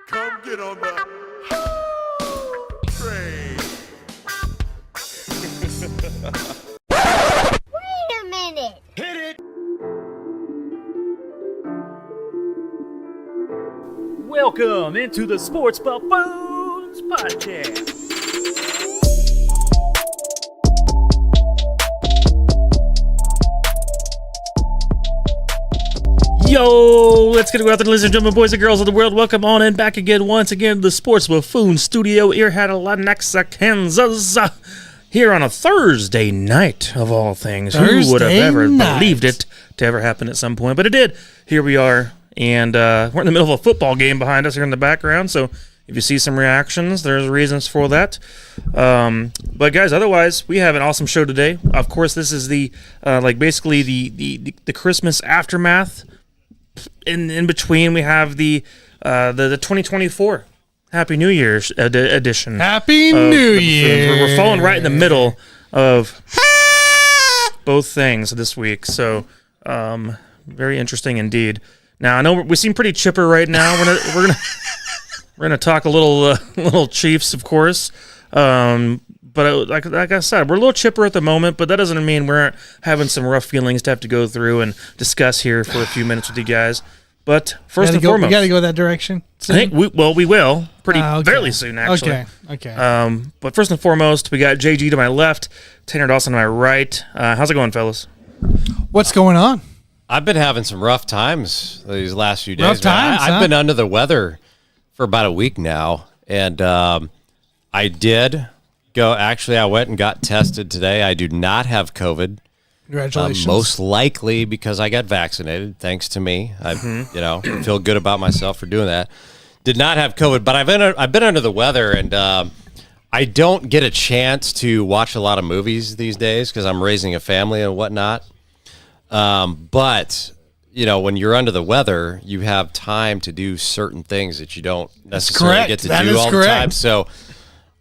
Come get on the train. Wait a minute. Hit it. Welcome into the Sports Buffoons podcast. Yo, let's get it out there, ladies and gentlemen, boys and girls of the world. Welcome on in back again, once again, to the Sports Buffoon Studio, Earhad, Kansas, here on a Thursday night, of all things. Who would have ever believed it to ever happen at some point? But it did. Here we are, and we're in the middle of a football game behind us here in the background, so if you see some reactions, there's reasons for that. But guys, otherwise, we have an awesome show today. Of course, this is the basically the Christmas aftermath. In between, we have the 2024 Happy New Year edition. Happy New Year! We're falling right in the middle of both things this week, so very interesting indeed. Now I know we seem pretty chipper right now. We're gonna talk a little Chiefs, of course. But like I said, we're a little chipper at the moment, but that doesn't mean we're having some rough feelings to have to go through and discuss here for a few minutes with you guys. But first and foremost, we got to go that direction. Soon? I think we will fairly soon, actually. Okay. But first and foremost, we got JG to my left, Tanner Dawson to my right. How's it going, fellas? What's going on? I've been having some rough times these last few days. Rough times, I've been under the weather for about a week now, and I did go. Actually, I went and got tested today. I do not have COVID. Congratulations. Most likely because I got vaccinated, thanks to me. I feel good about myself for doing that. Did not have COVID, but I've been under the weather, and I don't get a chance to watch a lot of movies these days because I'm raising a family and whatnot. But when you're under the weather, you have time to do certain things that you don't necessarily get to do all the time. So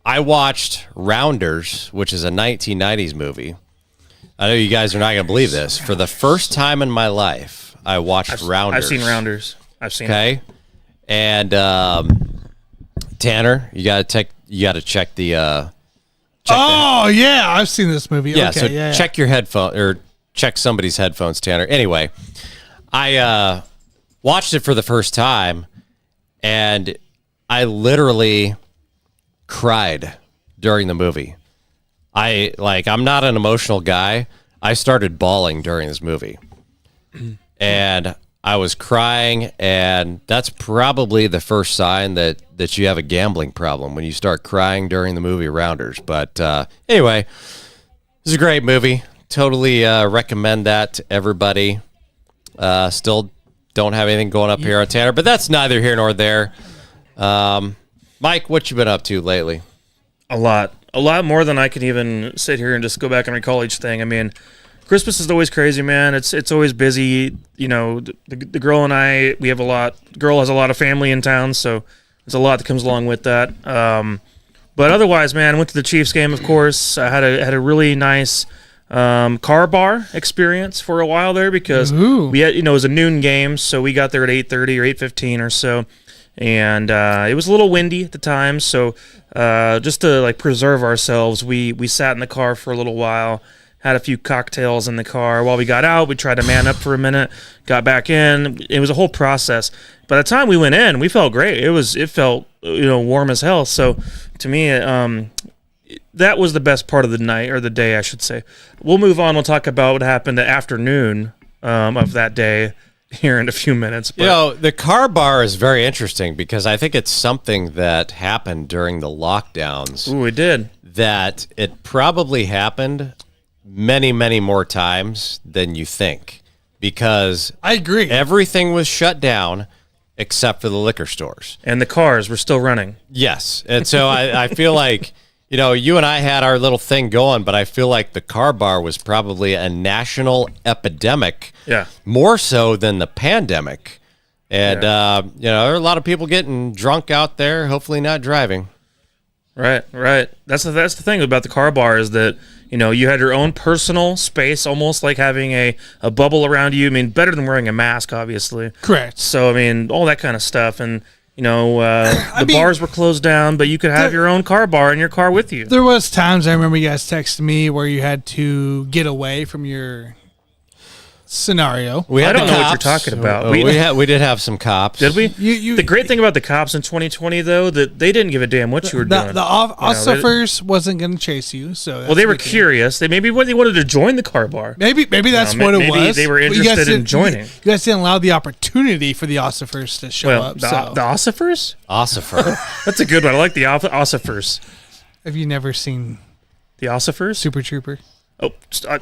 I watched Rounders, which is a 1990s movie. I know you guys are not going to believe this. For the first time in my life, I watched Rounders. I've seen Rounders. It. Okay, and Tanner, you got to check the. Yeah, I've seen this movie. Yeah, okay, so check your headphone or check somebody's headphones, Tanner. Anyway, I watched it for the first time, and I literally cried during the movie. I'm not an emotional guy. I started bawling during this movie. And I was crying, and that's probably the first sign that you have a gambling problem, when you start crying during the movie Rounders. But anyway, this is a great movie. Totally recommend that to everybody. Still don't have anything going up here on Tanner, but that's neither here nor there. Mike, what you been up to lately? A lot more than I can even sit here and just go back and recall each thing. I mean, Christmas is always crazy, man. It's always busy. The girl and I, we have a lot. Girl has a lot of family in town, so there's a lot that comes along with that. But otherwise, man, I went to the Chiefs game, of course. I had a really nice car bar experience for a while there because we had, it was a noon game, so we got there at 8:30 or 8:15 or so. And it was a little windy at the time, so just to preserve ourselves, we sat in the car for a little while, had a few cocktails in the car. While we got out, we tried to man up for a minute, got back in. It was a whole process. By the time we went in, we felt great. It felt warm as hell. So to me, that was the best part of the night, or the day, I should say. We'll move on. We'll talk about what happened the afternoon of that day here in a few minutes. But the car bar is very interesting because I think it's something that happened during the lockdowns. Ooh, it did. That it probably happened many, many more times than you think, because I agree. Everything was shut down except for the liquor stores. And the cars were still running. Yes. And so I feel like, you and I had our little thing going, but I feel like the car bar was probably a national epidemic. Yeah. More so than the pandemic. And, there are a lot of people getting drunk out there, hopefully not driving. Right. That's the thing about the car bar is that, you had your own personal space, almost like having a bubble around you. I mean, better than wearing a mask, obviously. Correct. So, I mean, all that kind of stuff. And the bars were closed down, but you could have your own car bar in your car with you. There was times I remember you guys texting me where you had to get away from your scenario. I don't know what you're talking about. We did have some cops. Did we? The great thing about the cops in 2020, though, that they didn't give a damn what you were doing. The officers wasn't going to chase you, so they were curious. They wanted to join the car bar. Maybe that's what it was. Maybe they were interested in joining. You guys didn't allow the opportunity for the officers to show up. The ossifers? Ossifer. That's a good one. I like the ossifers. Have you never seen the ossifers? Super Trooper? Oh,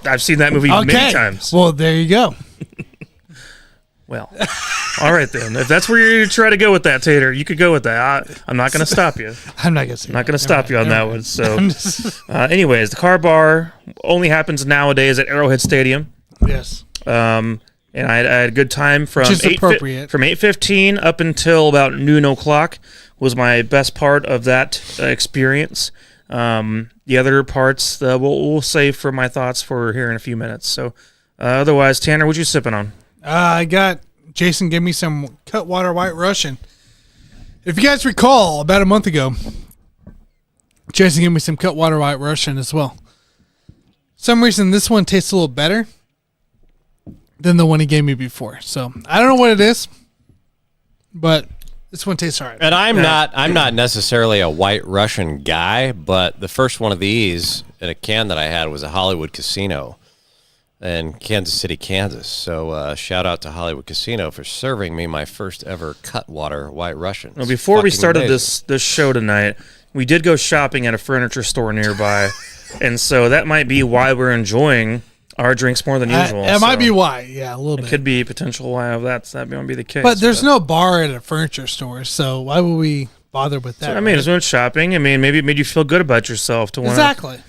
I've seen that movie many times. Well, there you go. Well, all right then. If that's where you try to go with that, Tater, you could go with that. I'm not going to stop you. I'm not going to stop you on that one. So, anyways, the car bar only happens nowadays at Arrowhead Stadium. Yes. And I had a good time from from 8:15 up until about noon o'clock was my best part of that experience. The other parts we'll save for my thoughts for here in a few minutes. So, otherwise, Tanner, what you sipping on? I got Jason gave me some Cutwater White Russian. If you guys recall, about a month ago, Jason gave me some Cutwater White Russian as well. Some reason this one tastes a little better than the one he gave me before. So I don't know what it is, but this one tastes all right. And I'm not necessarily a White Russian guy, but the first one of these in a can that I had was a Hollywood Casino in Kansas City, Kansas. So shout out to Hollywood Casino for serving me my first ever Cutwater White Russian. Well, before we started this show tonight, we did go shopping at a furniture store nearby, and so that might be why we're enjoying our drinks more than usual. It might be why, yeah, a little bit. It could be a potential why of that might be the case. But there's no bar at a furniture store, so why would we bother with that? So, I mean, as much shopping. I mean, maybe it made you feel good about yourself to want exactly.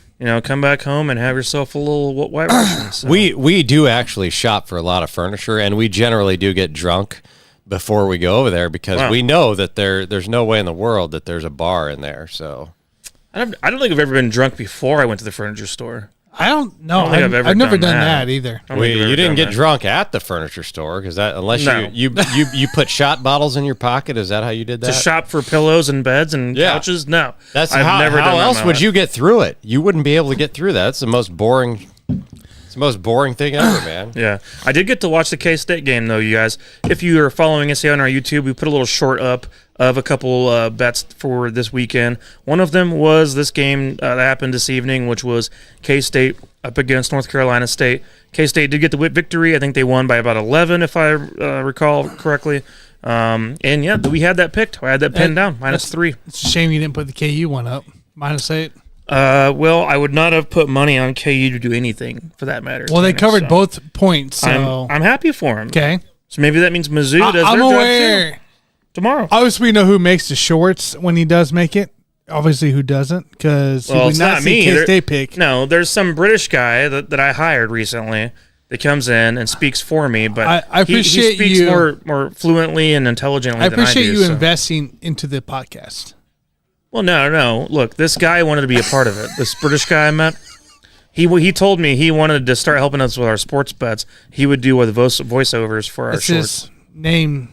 Come back home and have yourself a little White Russian. So. We do actually shop for a lot of furniture, and we generally do get drunk before we go over there because we know that there's no way in the world that there's a bar in there. So I don't think I've ever been drunk before I went to the furniture store. I don't know. I've never done that either. You didn't get drunk at the furniture store because you put shot bottles in your pocket. Is that how you did that? To shop for pillows and beds and couches? No, I've never done that. How else would you get through it? You wouldn't be able to get through that. It's the most boring. It's the most boring thing ever, man. Yeah, I did get to watch the K-State game though, you guys. If you are following us here on our YouTube, we put a little short up of a couple bets for this weekend. One of them was this game that happened this evening, which was K-State up against North Carolina State. K-State did get the victory. I think they won by about 11, if I recall correctly. And yeah, we had that picked. I had that pinned down, -3. It's a shame you didn't put the KU one up, -8. Well, I would not have put money on KU to do anything for that matter. Well, they covered both points, so I'm happy for them. Okay. So maybe that means Mizzou does their job too. Tomorrow. Obviously, we know who makes the shorts when he does make it. Obviously, who doesn't? Because we would not see K-State pick. No, there's some British guy that I hired recently that comes in and speaks for me, but I appreciate he speaks more fluently and intelligently than I do. I appreciate you investing into the podcast. Well, no. Look, this guy wanted to be a part of it. This British guy I met, he told me he wanted to start helping us with our sports bets. He would do with voiceovers for our shorts. His name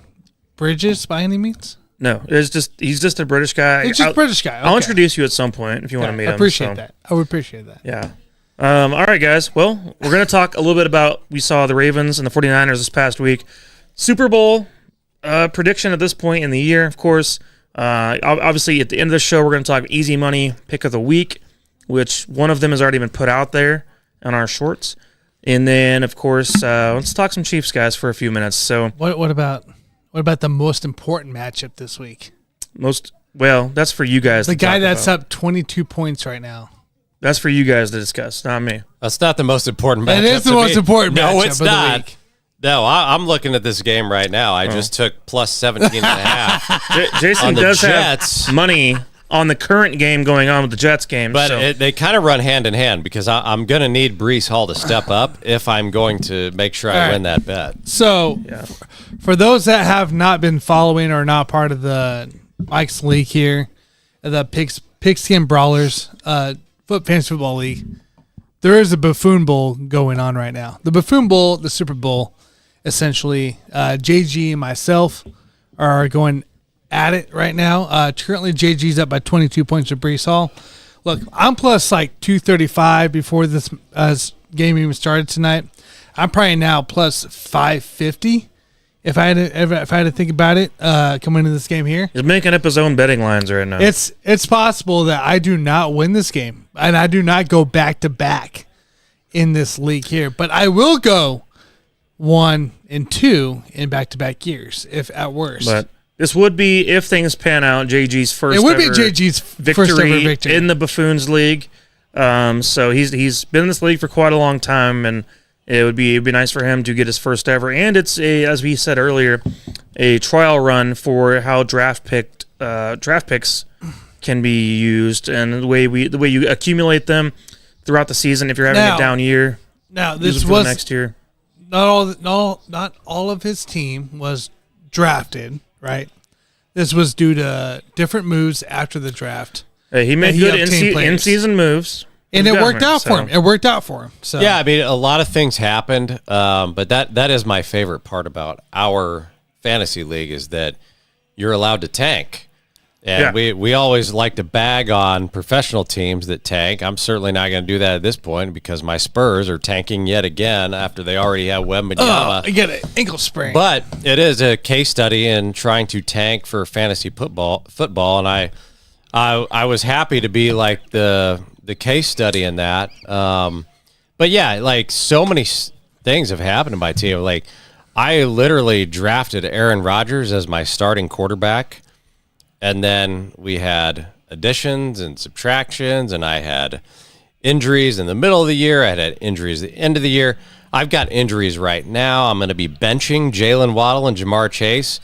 Bridges by any means? No, he's just a British guy. He's just a British guy. Okay. I'll introduce you at some point if you want to meet him. I appreciate that. I would appreciate that. Yeah. All right, guys. Well, we're going to talk a little bit about we saw the Ravens and the 49ers this past week. Super Bowl prediction at this point in the year, of course. Obviously, at the end of the show, we're going to talk easy money pick of the week, which one of them has already been put out there on our shorts. And then, of course, let's talk some Chiefs, guys, for a few minutes. So, what about the most important matchup this week? That's for you guys. The guy that's up 22 points right now. That's for you guys to discuss, not me. That's not the most important matchup. It is the most important matchup. No, it's not. No, I'm looking at this game right now. I just took plus 17.5. Jason does have money on the current game going on with the Jets game. But they kind of run hand in hand because I'm going to need Breece Hall to step up if I'm going to make sure I win that bet. So for those that have not been following or not part of the Mike's League here, the Pigskin Brawlers Fantasy Football League, there is a Buffoon Bowl going on right now. The Buffoon Bowl, the Super Bowl, essentially, JG and myself are going at it right now. Currently, JG's up by 22 points with Brees Hall. Look, I'm plus like 235 before this game even started tonight. I'm probably now plus 550 if I had to think about it coming into this game here. He's making up his own betting lines right now. It's possible that I do not win this game and I do not go back to back in this league here, but I will go 1 and 2 in back to back years if at worst. But this would be, if things pan out, JG's first. It would be JG's first ever victory in the Buffoons League. So he's been in this league for quite a long time, and it'd be nice for him to get his first ever. And it's as we said earlier, a trial run for how draft picks can be used, and the way you accumulate them throughout the season. If you're having a down year, this was next year. Not all of his team was drafted, right? This was due to different moves after the draft. He made good in-season moves. And it worked out for him. It worked out for him. So yeah, I mean, a lot of things happened, but that is my favorite part about our fantasy league is that you're allowed to tank. And we always like to bag on professional teams that tank. I'm certainly not going to do that at this point because my Spurs are tanking yet again after they already have Wembanyama. I get an ankle sprain. But it is a case study in trying to tank for fantasy football, and I was happy to be like the case study in that. But yeah, like so many things have happened to my team. Like I literally drafted Aaron Rodgers as my starting quarterback. And then we had additions and subtractions, and I had injuries in the middle of the year. I had injuries at the end of the year. I've got injuries right now. I'm going to be benching Jalen Waddle and Jamar Chase.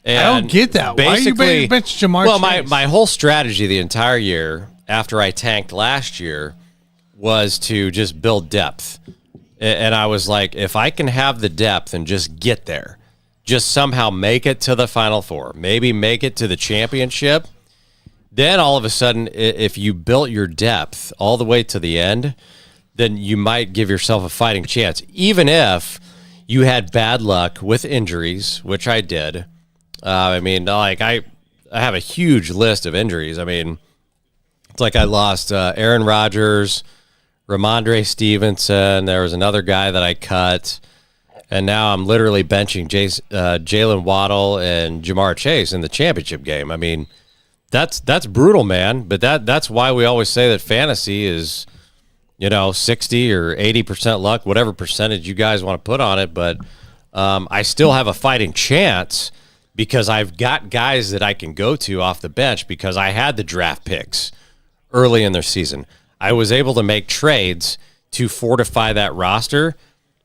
And I don't get that. Why are you benching Jamar Chase? Well, my whole strategy the entire year after I tanked last year was to just build depth. And I was like, if I can have the depth and just get there, just somehow make it to the Final Four, maybe make it to the championship, then all of a sudden, if you built your depth all the way to the end, then you might give yourself a fighting chance. Even if you had bad luck with injuries, which I did. I mean, like I have a huge list of injuries. I mean, it's like I lost Aaron Rodgers, Ramondre Stevenson. There was another guy that I cut. And now I'm literally benching Jalen Waddle and Jamar Chase in the championship game. I mean, that's brutal, man. But that's why we always say that fantasy is, 60 or 80% luck, whatever percentage you guys want to put on it. But I still have a fighting chance because I've got guys that I can go to off the bench because I had the draft picks early in their season. I was able to make trades to fortify that roster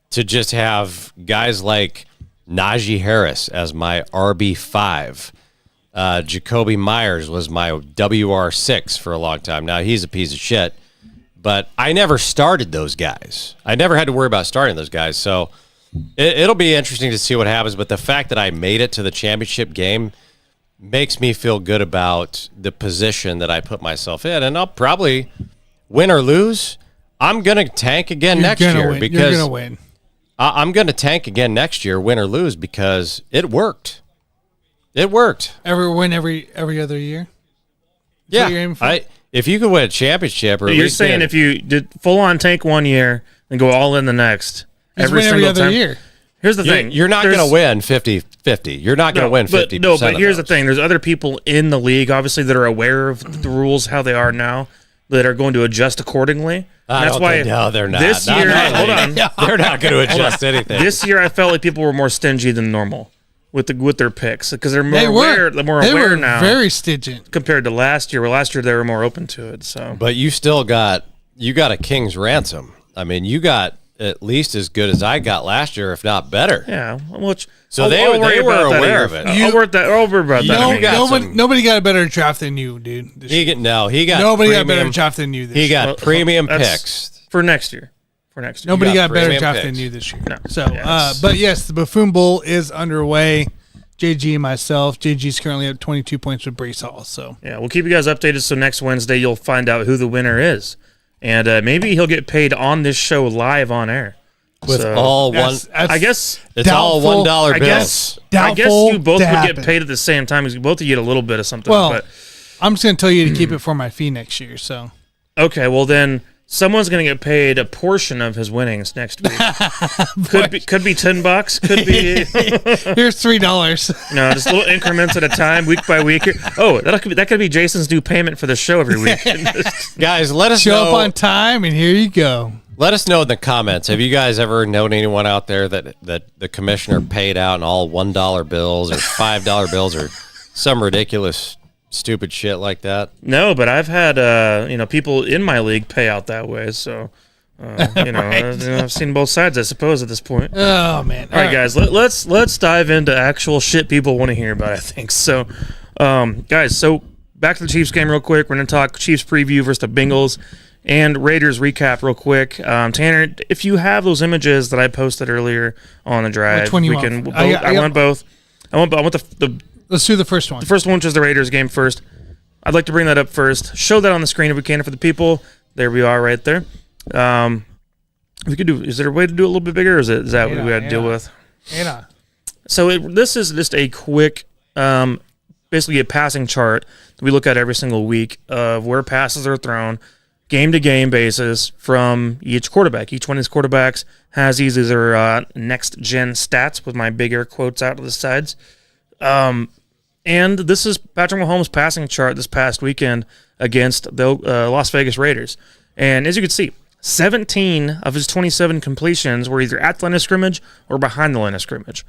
to just have guys like Najee Harris as my RB5. Jacoby Myers was my WR6 for a long time. Now, he's a piece of shit, but I never started those guys. I never had to worry about starting those guys, so it'll be interesting to see what happens, but the fact that I made it to the championship game makes me feel good about the position that I put myself in, and I'll probably win or lose. I'm going to tank again next year because you're going to win. I'm going to tank again next year, win or lose, because it worked. It worked. Every other year? Yeah. If you could win a championship, or you're saying if you did full on tank one year and go all in the next, every other year. Here's the thing: you're not going to win 50-50. You're not going to win 50%. No, but here's the thing: there's other people in the league, obviously, that are aware of the rules how they are now, that are going to adjust accordingly. That's why. No, they're not. This year, hold on, they're not going to adjust anything. This year, I felt like people were more stingy than normal with their picks because they're more aware. They're more aware now. Very stingy compared to last year. Where last year they were more open to it. So, but you still got a king's ransom. I mean, you got at least as good as I got last year, if not better. Yeah, which they were aware of it. I'll worry about that. Nobody got a better draft than you, dude. He got nobody got a better draft than you. He got premium picks for next year. Nobody got a better draft than you this year. No. So, but yes, the Buffoon Bowl is underway. JG and myself. JG's currently at 22 points with Brees Hall. So yeah, we'll keep you guys updated. So next Wednesday you'll find out who the winner is, and maybe he'll get paid on this show live on air. With So, all one, That's I guess it's all doubtful. $1 I bills. guess Doubtful you both to would happen. get paid at the same time because you both would get a little bit of something. Well, but I'm just gonna tell you to keep it for my fee next year. So okay, well then someone's going to get paid a portion of his winnings next week. could be $10. Could be here's $3. just little increments at a time, week by week. Oh, that could be Jason's new payment for the show every week. Guys, let us Show know. up on time, and here you go. Let us know in the comments. Have you guys ever known anyone out there that the commissioner paid out in all $1 bills or $5 bills or some ridiculous, stupid shit like that? No, but I've had people in my league pay out that way. So I've seen both sides, I suppose, at this point. Oh man! All right, guys, let's dive into actual shit people want to hear about, I think. So, guys, so back to the Chiefs game real quick. We're going to talk Chiefs preview versus the Bengals and Raiders recap real quick. Tanner, if you have those images that I posted earlier on the drive, Which one you we want? can. I want both. I want the Let's do the first one. first one, which is the Raiders game first. I'd like to bring that up first. Show that on the screen if we can for the people. There we are, right there. We could do. Is there a way to do it a little bit bigger, or is that what we had to deal with? So this is just a quick, basically a passing chart that we look at every single week of where passes are thrown, game-to-game basis from each quarterback. Each one of these quarterbacks has these as their next-gen stats with my big air quotes out to the sides. And this is Patrick Mahomes' passing chart this past weekend against the Las Vegas Raiders. And as you can see, 17 of his 27 completions were either at the line of scrimmage or behind the line of scrimmage.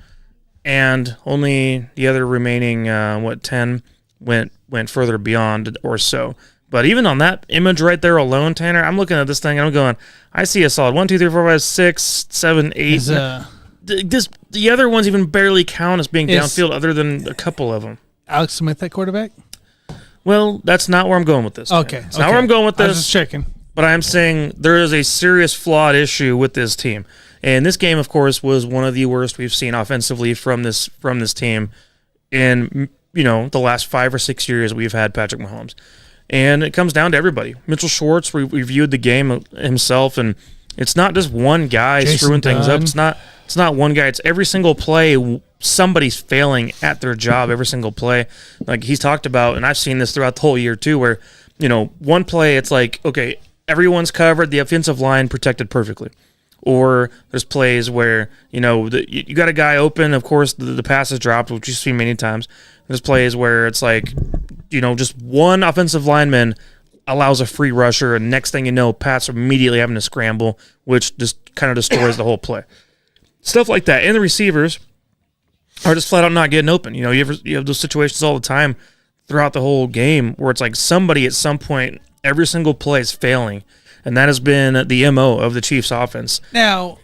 And only the other remaining, 10 went further beyond or so. But even on that image right there alone, Tanner, I'm looking at this thing and I'm going, I see a solid 1, 2, 3, 4, 5, 6, 7, 8. The other ones even barely count as being downfield other than a couple of them. Alex Smith at quarterback? Well, that's not where I'm going with this. Okay. It's not where I'm going with this. I was just checking. But I'm saying there is a serious flawed issue with this team. And this game, of course, was one of the worst we've seen offensively from this team in, the last 5 or 6 years we've had Patrick Mahomes. And it comes down to everybody. Mitchell Schwartz reviewed the game himself, and it's not just one guy screwing things up. It's not one guy. It's every single play. Somebody's failing at their job every single play. Like he's talked about, and I've seen this throughout the whole year too, where, one play it's like, okay, everyone's covered, the offensive line protected perfectly. Or there's plays where, you got a guy open, of course, the pass is dropped, which you see many times. There's plays where it's like, just one offensive lineman allows a free rusher, and next thing you know, Pat's immediately having to scramble, which just kind of destroys the whole play. Stuff like that. And the receivers are just flat out not getting open. You have those situations all the time throughout the whole game where it's like somebody at some point, every single play is failing. And that has been the MO of the Chiefs offense. Now,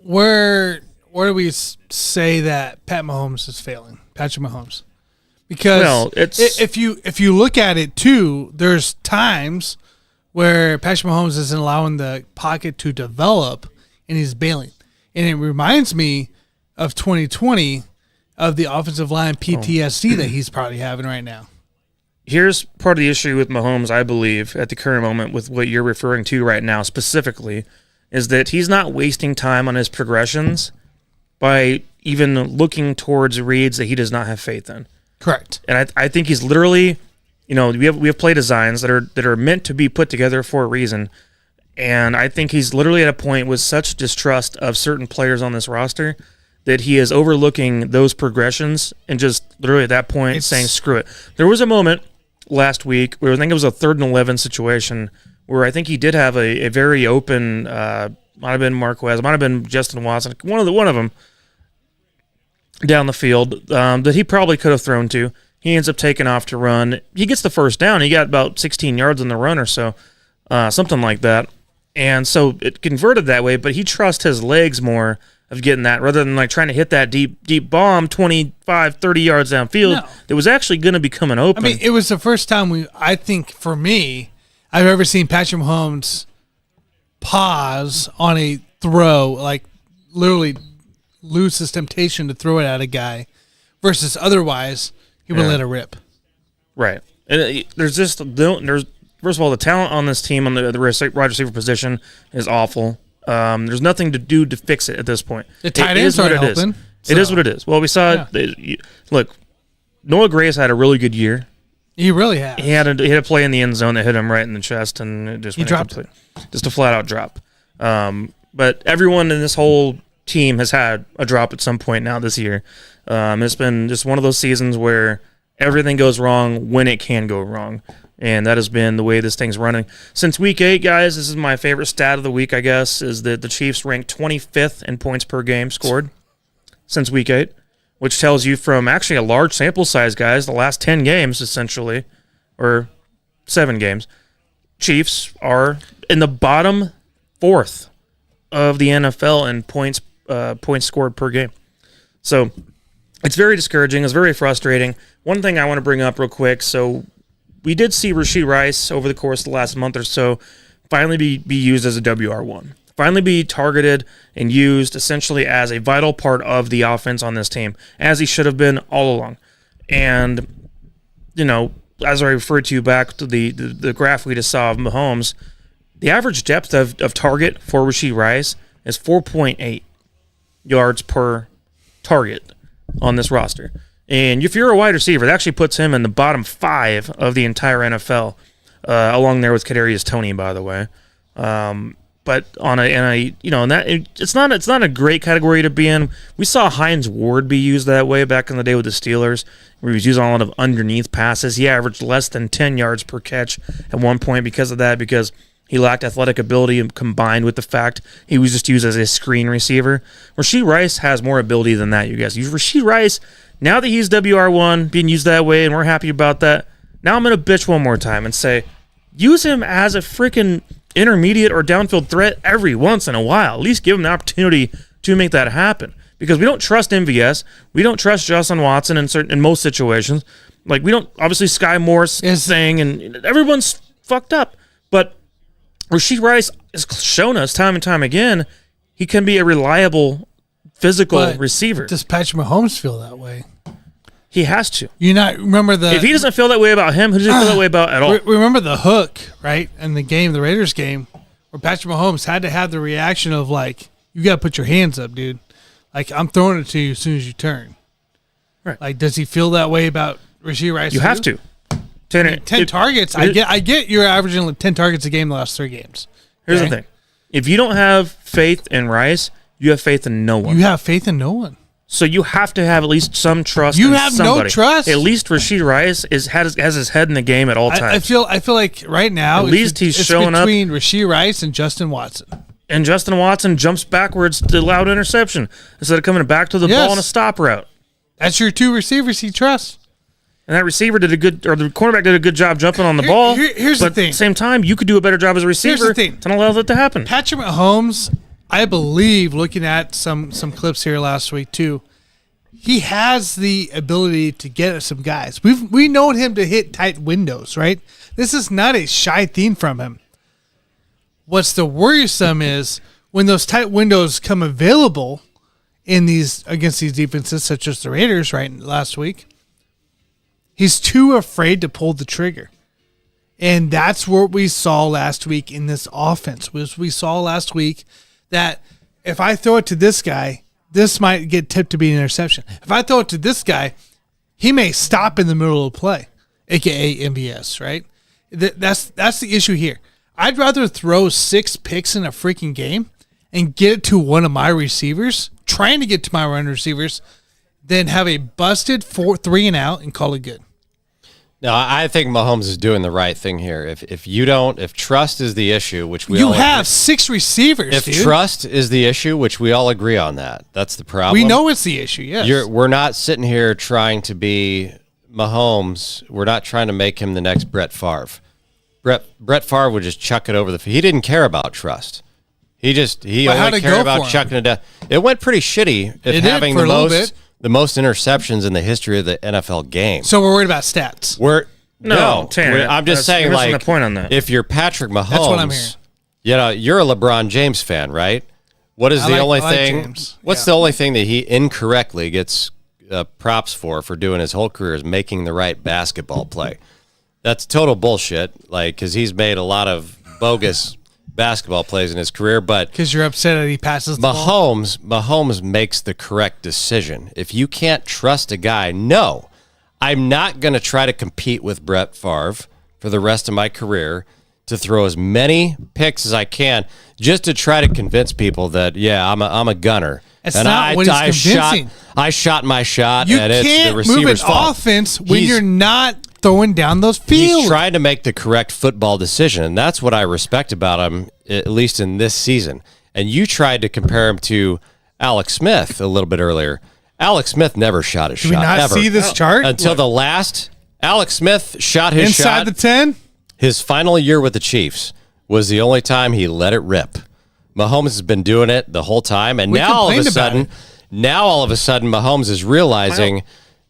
where do we say that Patrick Mahomes is failing? Patrick Mahomes. Because if you look at it too, there's times where Patrick Mahomes isn't allowing the pocket to develop and he's bailing. And it reminds me of 2020 of the offensive line PTSD that he's probably having right now. Here's part of the issue with Mahomes, I believe, at the current moment with what you're referring to right now specifically, is that he's not wasting time on his progressions by even looking towards reads that he does not have faith in. Correct. And I think he's literally, we have play designs that are meant to be put together for a reason. And I think he's literally at a point with such distrust of certain players on this roster that he is overlooking those progressions and just literally at that point saying, screw it. There was a moment last week where I think it was a 3rd and 11 situation where I think he did have a very open, might have been Marquez, might have been Justin Watson, one of them down the field that he probably could have thrown to. He ends up taking off to run. He gets the first down. He got about 16 yards on the run or so, something like that. And so it converted that way, but he trusts his legs more of getting that rather than like trying to hit that deep bomb 25, 30 yards downfield that was actually going to be coming open. I mean, it was the first time I think for me, I've ever seen Patrick Mahomes pause on a throw, like literally lose his temptation to throw it at a guy versus otherwise he would let it rip. Right. And first of all, the talent on this team on the wide receiver position is awful. There's nothing to do to fix it at this point. The tight ends aren't helping. It is what it is. Well, we saw look, Noah Gray's had a really good year. He really has. He had a play in the end zone that hit him right in the chest, and it just dropped it. Just a flat out drop. But everyone in this whole team has had a drop at some point now this year. It's been just one of those seasons where everything goes wrong when it can go wrong. And that has been the way this thing's running. Since week 8, guys, this is my favorite stat of the week, I guess, is that the Chiefs ranked 25th in points per game scored since week 8, which tells you from actually a large sample size, guys, the last 10 games, essentially, or 7 games, Chiefs are in the bottom 4th of the NFL in points scored per game. So it's very discouraging. It's very frustrating. One thing I want to bring up real quick, so we did see Rashee Rice over the course of the last month or so finally be used as a WR1. Finally be targeted and used essentially as a vital part of the offense on this team, as he should have been all along. And, as I referred to back to the graph we just saw of Mahomes, the average depth of target for Rashee Rice is 4.8 yards per target on this roster. And if you're a wide receiver, that actually puts him in the bottom 5 of the entire NFL, along there with Kadarius Toney, by the way. But it's not a great category to be in. We saw Hines Ward be used that way back in the day with the Steelers, where he was using a lot of underneath passes. He averaged less than 10 yards per catch at one point because of that, because he lacked athletic ability combined with the fact he was just used as a screen receiver. Rashee Rice has more ability than that, you guys. Rashee Rice, now that he's WR1, being used that way, and we're happy about that, now I'm going to bitch one more time and say, use him as a freaking intermediate or downfield threat every once in a while. At least give him the opportunity to make that happen. Because we don't trust MVS. We don't trust Justin Watson in most situations. Like, we don't, obviously Sky Morse is saying, and everyone's fucked up. But Rashee Rice has shown us time and time again he can be a reliable physical receiver. Does Patrick Mahomes feel that way? He has to. If he doesn't feel that way about him, who does he feel that way about at all? Remember the hook, right? In the Raiders game, where Patrick Mahomes had to have the reaction of, like, you got to put your hands up, dude. Like, I'm throwing it to you as soon as you turn. Right. Like, does he feel that way about Rashee Rice? You have to. 10 targets. I get you're averaging 10 targets a game the last 3 games. Here's the thing. If you don't have faith in Rice, you have faith in no one. You have faith in no one. So you have to have at least some trust in somebody. You have no trust? At least Rashee Rice has his head in the game at all times. I feel like right now at least he's showing up between Rashee Rice and Justin Watson. And Justin Watson jumps backwards to loud interception instead of coming back to the ball on a stop route. That's your 2 receivers he trusts. And that receiver the cornerback did a good job jumping on the ball. Here's the thing. At the same time, you could do a better job as a receiver to not allow that to happen. Patrick Mahomes, I believe, looking at some clips here last week too, he has the ability to get at some guys. We known him to hit tight windows, right? This is not a shy theme from him. What's the worrisome is when those tight windows come available against these defenses, such as the Raiders, right, last week. He's too afraid to pull the trigger. And that's what we saw last week in this offense. We saw last week that if I throw it to this guy, this might get tipped to be an interception. If I throw it to this guy, he may stop in the middle of the play, a.k.a. MVS, right? That's the issue here. I'd rather throw 6 picks in a freaking game and get it to one of my receivers, trying to get to my run receivers, than have a busted 3 and out and call it good. No, I think Mahomes is doing the right thing here. If trust is the issue, which we all have agree, 6 receivers. If dude. trust is the issue, which we all agree on that's the problem. We know it's the issue. Yes, we're not sitting here trying to be Mahomes. We're not trying to make him the next Brett Favre. Brett Favre would just chuck it over the field. He didn't care about trust. He only cared about chucking it down. It went pretty shitty at having the most interceptions in the history of the NFL game. So we're worried about stats. Tanner, I'm just saying, like, the point on that. If you're Patrick Mahomes, that's what I'm hearing. You're a LeBron James fan, right? What is the only thing? What's the only thing that he incorrectly gets props for doing his whole career is making the right basketball play? That's total bullshit. Like, because he's made a lot of bogus basketball plays in his career, but Because you're upset that he passes the ball. Mahomes makes the correct decision. If you can't trust a guy, no, I'm not going to try to compete with Brett Favre for the rest of my career to throw as many picks as I can just to try to convince people that, yeah, I'm a gunner. It's not what he's convincing. I shot my shot, You and it's the can't move receiver's an fault. offense when you're not throwing down those fields. He's trying to make the correct football decision, and that's what I respect about him, at least in this season. And you tried to compare him to Alex Smith a little bit earlier. Alex Smith never shot a shot. Do we not ever. see this chart? Until the last, Alex Smith shot his Inside shot. the 10? His final year with the Chiefs was the only time he let it rip. Mahomes has been doing it the whole time, and now all of a sudden, Mahomes is realizing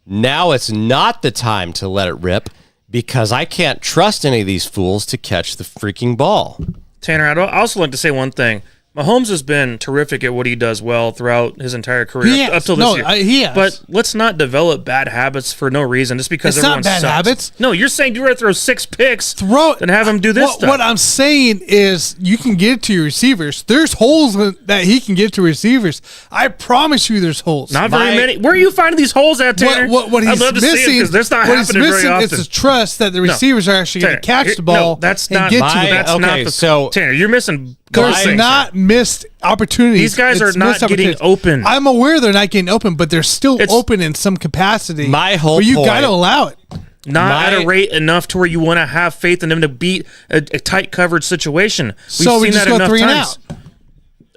now it's not the time to let it rip because I can't trust any of these fools to catch the freaking ball. Tanner, I'd also like to say one thing. Mahomes has been terrific at what he does well throughout his entire career up till this year. He has. But let's not develop bad habits for no reason just because It's everyone not bad sucks. habits. No, you're saying you'd rather throw 6 picks Throw than have him do this stuff. What I'm saying is you can get it to your receivers. There's holes that he can get to receivers. I promise you there's holes. Not very many. Where are you finding these holes at, Tanner? What he's I'd love to missing, see because that's not what he's happening very missing often. is the trust that the receivers are actually going to Tanner, catch the ball that's and not get my- to the that's ball. not the, so- Tanner, you're missing There's things not here. missed opportunities. These guys It's are not missed getting opportunities. open. I'm aware they're not getting open, but they're still It's- open in some capacity. My whole but you point- got to allow it. Not at a rate enough to where you want to have faith in them to beat a tight coverage situation. We've So we seen just that go enough 3 and times.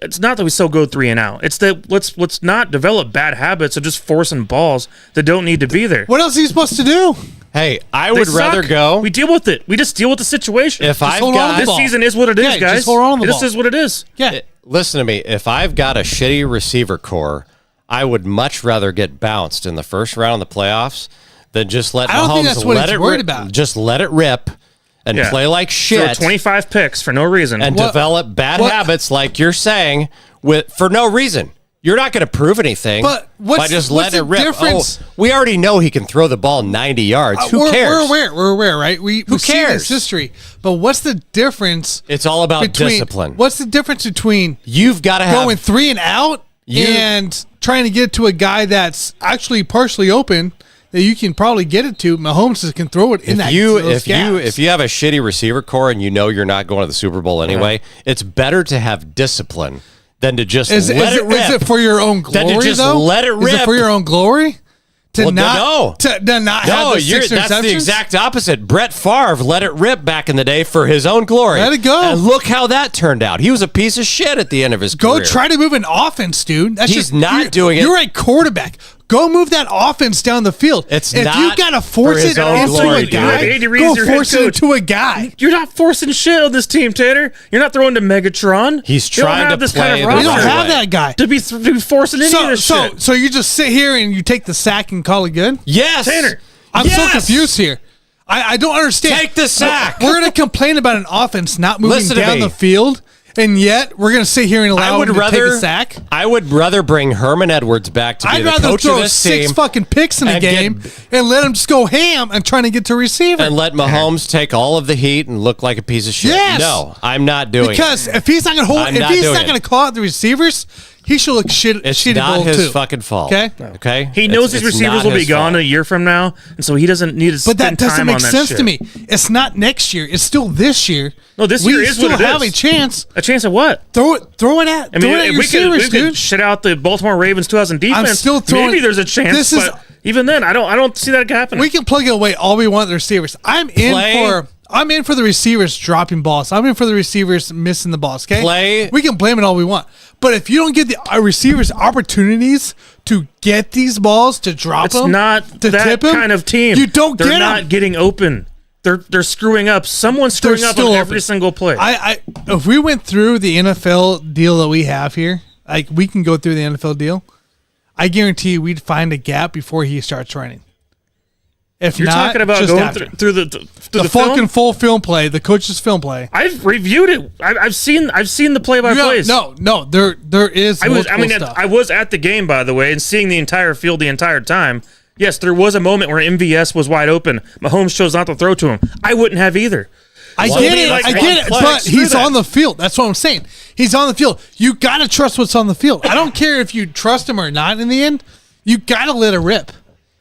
It's not that we still go 3 and out. It's that let's not develop bad habits of just forcing balls that don't need to be there. What else are you supposed to do? Hey, I They would rather suck. go We deal with it. We just deal with the situation. if I've hold on to got the this ball. season is what it is, Yeah, guys. just hold on to the This ball. is what it is. Yeah. Listen to me. If I've got a shitty receiver core, I would much rather get bounced in the first round of the playoffs than just let I don't think Mahomes that's what let he's it worried rip. about. Just let it rip and Yeah. play like Throw shit 25 picks for no reason. and develop bad what- habits like you're saying for no reason. You're not going to prove anything But by just letting it the rip. difference? Oh, we already know he can throw the ball 90 yards. Who cares? We're aware, right? We see cares? this history. But what's the difference? It's all about discipline. What's the difference between You've got to have going 3 and out and trying to get to a guy that's actually partially open that you can probably get it to? Mahomes can throw it in if you have a shitty receiver core and you know you're not going to the Super Bowl anyway, it's better to have discipline than to just is let it rip. Is it for your own glory? Than to just though? let it Is it rip. for your own glory? To Well, not no. to not have No, the 6 that's the interceptions? exact opposite. Brett Favre let it rip back in the day for his own glory. Let it go. And look how that turned out. He was a piece of shit at the end of his Go career. try to move an offense, dude. That's He's just not you're- doing it. You're a quarterback. Go move that offense down the field. It's if not you gotta force for his it own into glory, a dude. guy, Andy Reid's go your head force it coach. into a guy. You're not forcing shit on this team, Tanner. You're not throwing to Megatron. He's You don't trying have to this kind play of the We don't roster right have way. that guy. to be forcing any of this shit. So you just sit here and you take the sack and call it good? Yes. Tanner. I'm so Yes! confused here. I don't understand. Take the sack. We're going to complain about an offense not moving Listen to down me. the field, and yet we're going to sit here and allow him to take a sack. I would rather bring Herman Edwards back to be I'd the rather coach of throw this 6 team fucking picks in a and game and let him just go ham and trying to get to receiver. and let Mahomes take all of the heat and look like a piece of shit. Yes! No, I'm not doing Because it. if he's not going to hold, I'm if not he's doing not it. going to call out the receivers, he should look It's shitty not bowl his too. fucking fault. Okay? Okay? He knows his It's receivers not will be his gone fault. a year from now, and so he doesn't need to But spend that doesn't time make on that sense shit. to me. It's not next year. It's still this year. No, this we year is still what it have is. a chance. A chance of what? Throw it at I mean, throw it at if your receivers, we could dude. shit out the Baltimore Ravens 2000 defense. I'm still throwing. Maybe there's a chance, This is. but even then, I don't see that happening. We can plug it away all we want. The receivers. I'm in for the receivers dropping balls. I'm in for the receivers missing the balls. Okay. We can blame it all we want, but if you don't give the receivers opportunities to get these balls, to drop it's them, not to that tip them, kind of team. You don't They're get not them. getting open. They're screwing up. Someone's screwing They're up still on every open. single play. If we went through the NFL deal that we have here, like we can go through the NFL deal, I guarantee you we'd find a gap before he starts running. If You're not, talking about just going after. through the the film? fucking full film play, the coach's film play. I've reviewed it. I've seen the play by plays. No, there is. I multiple stuff. was at the game, by the way, and seeing the entire field the entire time. Yes, there was a moment where MVS was wide open. Mahomes chose not to throw to him. I wouldn't have either. I get it. like I get it. one But flex he's through that. on the field. That's what I'm saying. He's on the field. You got to trust what's on the field. I don't care if you trust him or not in the end. You got to let it rip.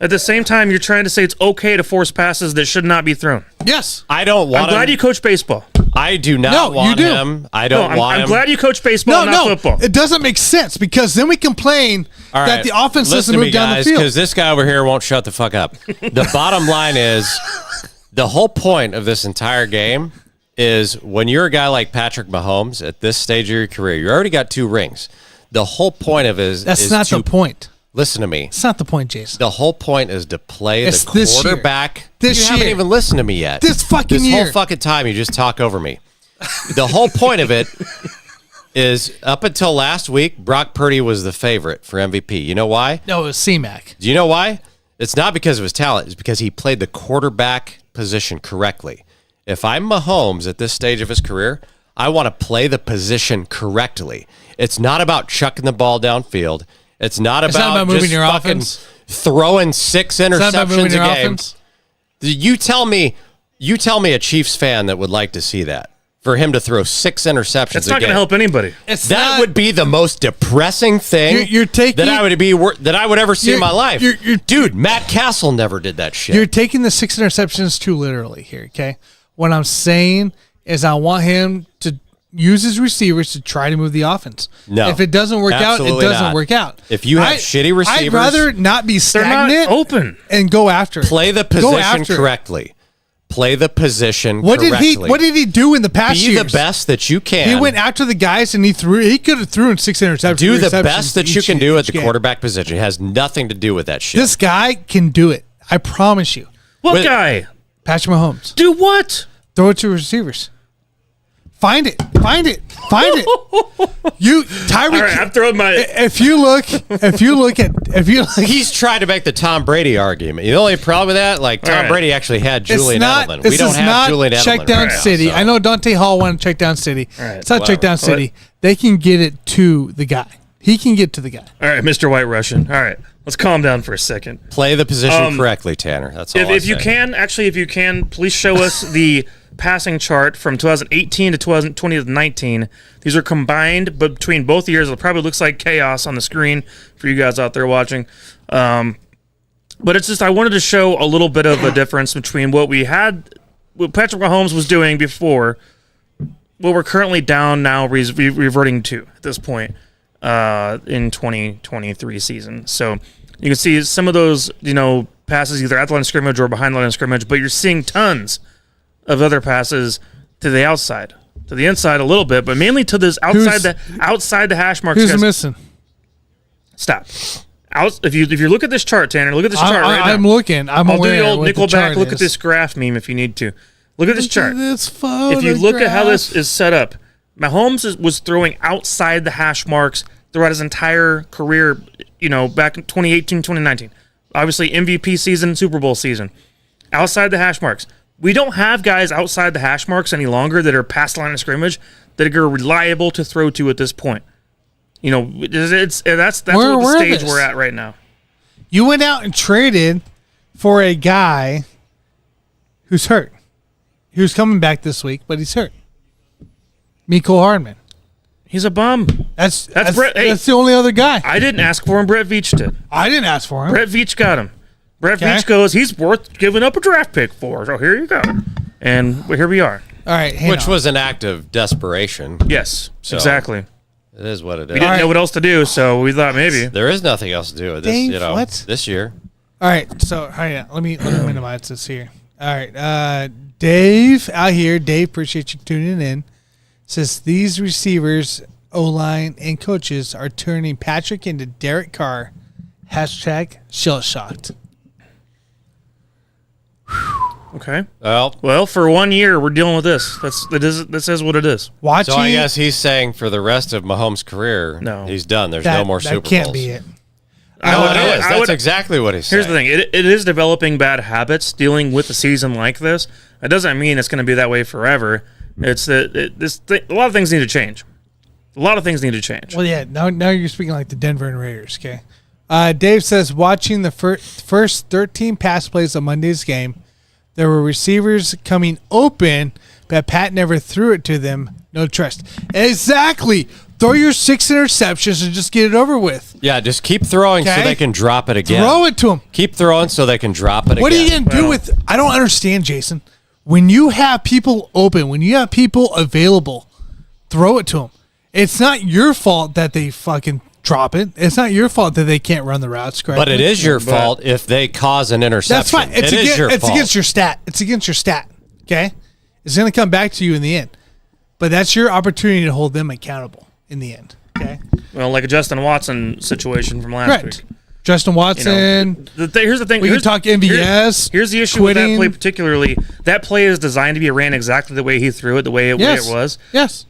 At the same time, you're trying to say it's okay to force passes that should not be thrown. Yes. I don't want I'm glad him. you coach baseball. I do not No, you want do. him. I don't No, want I'm him. glad you coach baseball, not football. It doesn't make sense because then we complain All that right, the offense listen doesn't to move me, down the guys, field. because this guy over here won't shut the fuck up. The bottom line is, the whole point of this entire game is when you're a guy like Patrick Mahomes at this stage of your career, you already got 2 rings. The whole point of it is That's not the point. Listen to me. It's not the point, Jason. The whole point is to play It's the this year. quarterback. This you haven't year. even listened to me yet. This fucking this year. whole fucking time you just talk over me. The whole point of it is up until last week, Brock Purdy was the favorite for MVP. You know why? No, it was C-Mac. Do you know why? It's not because of his talent. It's because he played the quarterback position correctly. If I'm Mahomes at this stage of his career, I want to play the position correctly. It's not about chucking the ball downfield. It's not It's not about about moving just your fucking offense. throwing 6 It's not about moving interceptions a your game. offense. You tell me a Chiefs fan that would like to see that. For him to throw 6 interceptions It's a not game. going to help anybody. It's That not, would be the most depressing thing You're taking- that I would ever see in my life. you're- Dude, Matt Castle never did that shit. You're taking the 6 interceptions too literally here, okay? What I'm saying is I want him to use his receivers to try to move the offense. No, If it doesn't work out, it absolutely doesn't not. work out. If you have shitty receivers- I'd rather not be They're not stagnant open. and go after it. Play the Go position after it. correctly. Play the position What correctly. What did he do in the past Be years? the best that you can. He went after the guys and he threw. He could have threw in 6 interceptions. Do the receptions best that you each- can do at each the game. quarterback position. It has nothing to do with that shit. This guy can do it. I promise you. What Wait. guy? Patrick Mahomes. Do what? Throw it to receivers. Find it. Find it. Find it. You, Tyreek. All right, I'm throwing my. If you look He's trying to make the Tom Brady argument. The only problem with that, like Tom All right. Brady actually had it's Julian not, Edelman. this We don't is have not Julian Edelman. check down right now, city. so. I know Dante Hall wanted to check down city. right, It's not check down whatever. city. They can get it to the guy. He can get to the guy. All right, Mr. White Russian. All right, let's calm down for a second. Play the position correctly, Tanner. That's all. If you can, please show us the passing chart from 2018 to 2019. These are combined, but between both years, it probably looks like chaos on the screen for you guys out there watching. But it's just I wanted to show a little bit of a difference between what Patrick Mahomes was doing before, what we're currently down now, reverting to at this point in 2023 season. So you can see some of those, passes either at the line of scrimmage or behind the line of scrimmage, but you're seeing tons of other passes to the outside, to the inside a little bit, but mainly to this outside the hash marks. Who's guys. missing? Stop. If you look at this chart, Tanner, look at this chart right now. I'm looking. I'm I'll do aware the old what the Nickelback. chart Look at is. this graph meme if you need to. Look at this chart. This If you look at how this is set up, Mahomes was throwing outside the hash marks throughout his entire career, back in 2018, 2019. Obviously, MVP season, Super Bowl season. Outside the hash marks. We don't have guys outside the hash marks any longer that are past the line of scrimmage that are reliable to throw to at this point. That's what the stage this? we're at right now. You went out and traded for a guy who's hurt. He was coming back this week, but he's hurt. Mecole Hardman. He's a bum. That's Brett. Hey, that's the only other guy. I didn't ask for him. Brett Veach did. I didn't ask for him. Brett Veach got him. Brett Okay. Veach goes, he's worth giving up a draft pick for. So here you go. And here we are. All right, hang Which on. was an act of desperation. Yes, So- exactly. It is what it We is. didn't right. know what else to do, so we thought maybe. There is nothing else to do with this. Dave, what? This year. All right, so hang on. Let me minimize this here. All right, Dave out here. Dave, appreciate you tuning in. Says these receivers, O-line, and coaches are turning Patrick into Derek Carr. Hashtag shell shocked. Okay. Well, For 1 year, we're dealing with this. This is what it is. Watching. so I guess he's saying for the rest of Mahomes' career, No. he's done. There's that, no more that Super can't Bowls. be it. No, it is. I That's would- exactly what he's Here's saying. the thing. It is developing bad habits dealing with a season like this. That doesn't mean it's going to be that way forever. It's a lot of things need to change. A lot of things need to change. Well, yeah. Now you're speaking like the Denver and Raiders. Okay. Dave says watching the first 13 pass plays of Monday's game, there were receivers coming open, but Pat never threw it to them. No trust. Exactly. Throw your 6 interceptions and just get it over with. Yeah, just keep throwing so they can drop it again. Throw it to them. Keep throwing so they can drop it again. What are you going to do with... I don't understand, Jason. When you have people open, when you have people available, throw it to them. It's not your fault that they fucking drop it. It's not your fault that they can't run the routes correctly. But it is your fault if they cause an interception. That's fine. It's against your stat. It's against your stat. Okay? It's going to come back to you in the end. But that's your opportunity to hold them accountable in the end. Okay? Well, like a Justin Watson situation from last week. Justin Watson. Here's the thing. We can talk MVS. Here's the issue with that play particularly. That play is designed to be ran exactly the way he threw it, the way it was. Yes.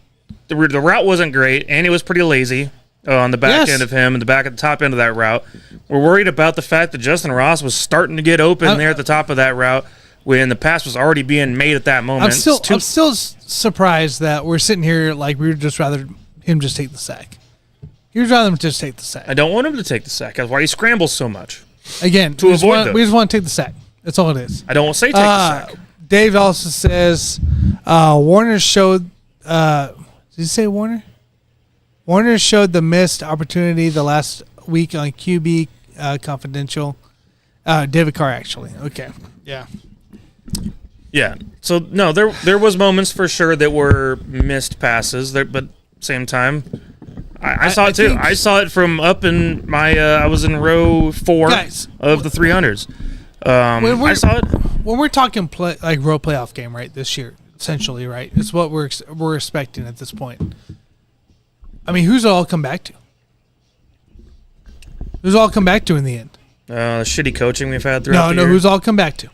The route wasn't great, and it was pretty lazy on the back end of him and the top end of that route. We're worried about the fact that Justin Ross was starting to get open there at the top of that route when the pass was already being made at that moment. I'm still surprised that we're sitting here like we would just rather him just take the sack. You'd rather him just take the sack. I don't want him to take the sack. That's why he scrambles so much. Again, we just want to take the sack. That's all it is. I don't say take the sack. Dave also says Warner showed. Did you say Warner? Warner showed the missed opportunity the last week on QB Confidential. David Carr, actually. Okay. Yeah. Yeah. So no, there was moments for sure that were missed passes there, but same time, I saw it too. I saw it from up in my. I was in row 4 of the 300s. I saw it when we're talking row playoff game, right? This year, essentially, right? It's what we're expecting at this point. I mean, who's it all come back to? Who's it all come back to in the end? The shitty coaching we've had throughout the year. Who's it all come back to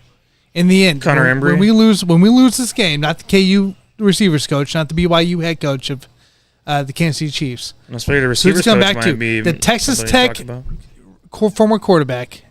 in the end? Connor Embry. When we lose this game, not the KU receivers coach, not the BYU head coach of the Kansas City Chiefs. Let's figure the receivers come coach back to the Texas Tech former quarterback,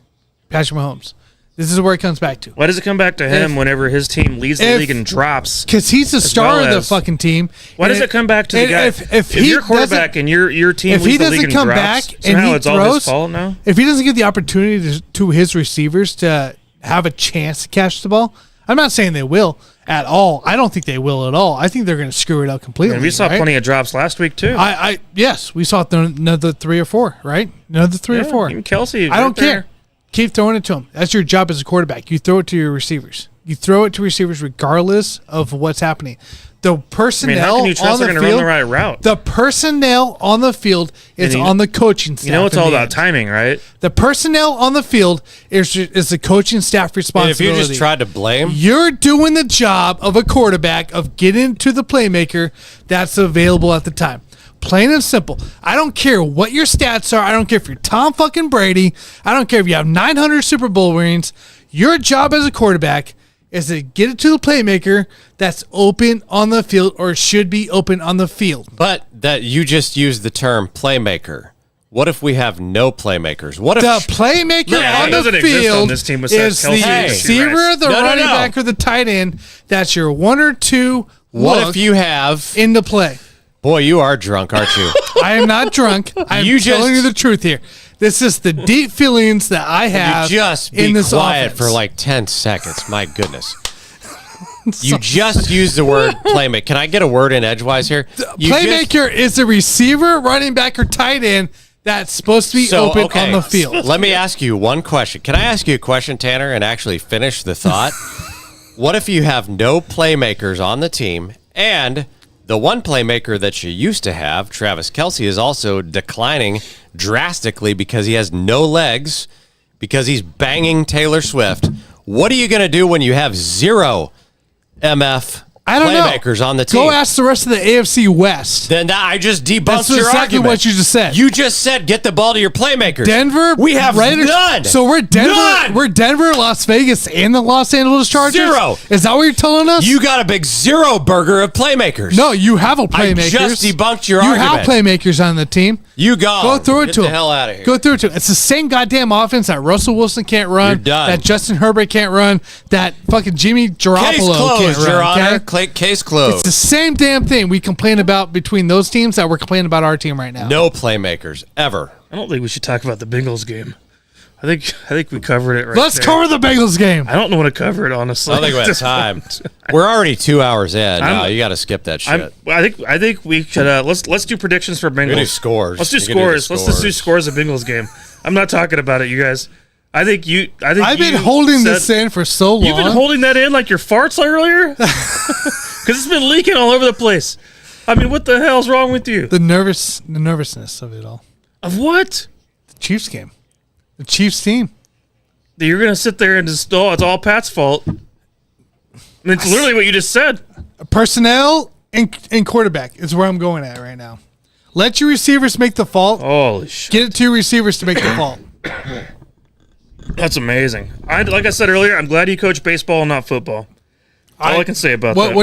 Patrick Mahomes. This is where it comes back to. Why does it come back to him whenever his team leads the league and drops? Because he's the star of the fucking team. Why does it come back to the guy? If you're quarterback and your team leads the league and drops, somehow it's all his fault now? If he doesn't get the opportunity to his receivers to have a chance to catch the ball, I'm not saying they will at all. I don't think they will at all. I think they're going to screw it up completely. And we saw plenty of drops last week too. Yes, we saw another 3 or 4, right? Another 3 or 4. Even Kelsey. I don't care. Keep throwing it to them. That's your job as a quarterback. You throw it to your receivers. You throw it to receivers regardless of what's happening. The personnel how can you trust they're going to run the right route? The personnel on the field is on the coaching staff. You know it's all about timing, right? The personnel on the field is the coaching staff responsibility. And if you just tried to blame, you're doing the job of a quarterback of getting to the playmaker that's available at the time. Plain and simple. I don't care what your stats are. I don't care if you're Tom fucking Brady. I don't care if you have 900 Super Bowl rings. Your job as a quarterback is to get it to the playmaker that's open on the field or should be open on the field. But that you just used the term playmaker. What if we have no playmakers? What if the playmaker on the field on this team is the receiver, the running back, or the tight end? That's your 1 or 2. What if you have in the play? Boy, you are drunk, aren't you? I am not drunk. I'm telling you the truth here. This is the deep feelings that I have. You just in this quiet offense. for like 10 seconds. My goodness. You just used the word playmaker. Can I get a word in edgewise here? Playmaker is a receiver, running back, or tight end that's supposed to be open on the field. Let me ask you one question. Can I ask you a question, Tanner, and actually finish the thought? What if you have no playmakers on the team and the one playmaker that you used to have, Travis Kelce, is also declining drastically because he has no legs, because he's banging Taylor Swift? What are you going to do when you have 0 MF playmakers on the team? Go ask the rest of the AFC West. Then I just debunked That's your exactly argument. what you just said. You just said get the ball to your playmakers. Denver, we have Raiders, none. So we're Denver. None. We're Denver, Las Vegas, and the Los Angeles Chargers. 0. Is that what you're telling us? You got a big 0 burger of playmakers. No, you have a playmaker. I just debunked your argument. You have playmakers on the team. You go through it Get to the him. hell out of here. Go through it to him. It's the same goddamn offense that Russell Wilson can't run. You're done. That Justin Herbert can't run. That fucking Jimmy Garoppolo Case closed, can't Your run. Honor. Okay? Case closed. It's the same damn thing we complain about between those teams that we're complaining about our team right now. No playmakers ever. I don't think we should talk about the Bengals game. I think we covered it right Let's there. cover the Bengals game. I don't know what to cover it, honestly. I don't think we have time. We're already 2 hours in. No, you got to skip that shit. I think we should let's do predictions for Bengals. We do scores. Let's do You can do the scores. Let's just do scores of Bengals game. I'm not talking about it, you guys. I've been holding this in for so long. You've been holding that in like your farts earlier? Because it's been leaking all over the place. I mean, what the hell's wrong with you? The nervousness of it all. Of what? The Chiefs game. The Chiefs team. You're going to sit there and just, it's all Pat's fault. I mean, it's literally what you just said. Personnel and quarterback is where I'm going at right now. Let your receivers make the fault. Holy shit. Get it to your receivers to make the fault. That's amazing. Like I said earlier, I'm glad you coach baseball and not football. All I can say about that.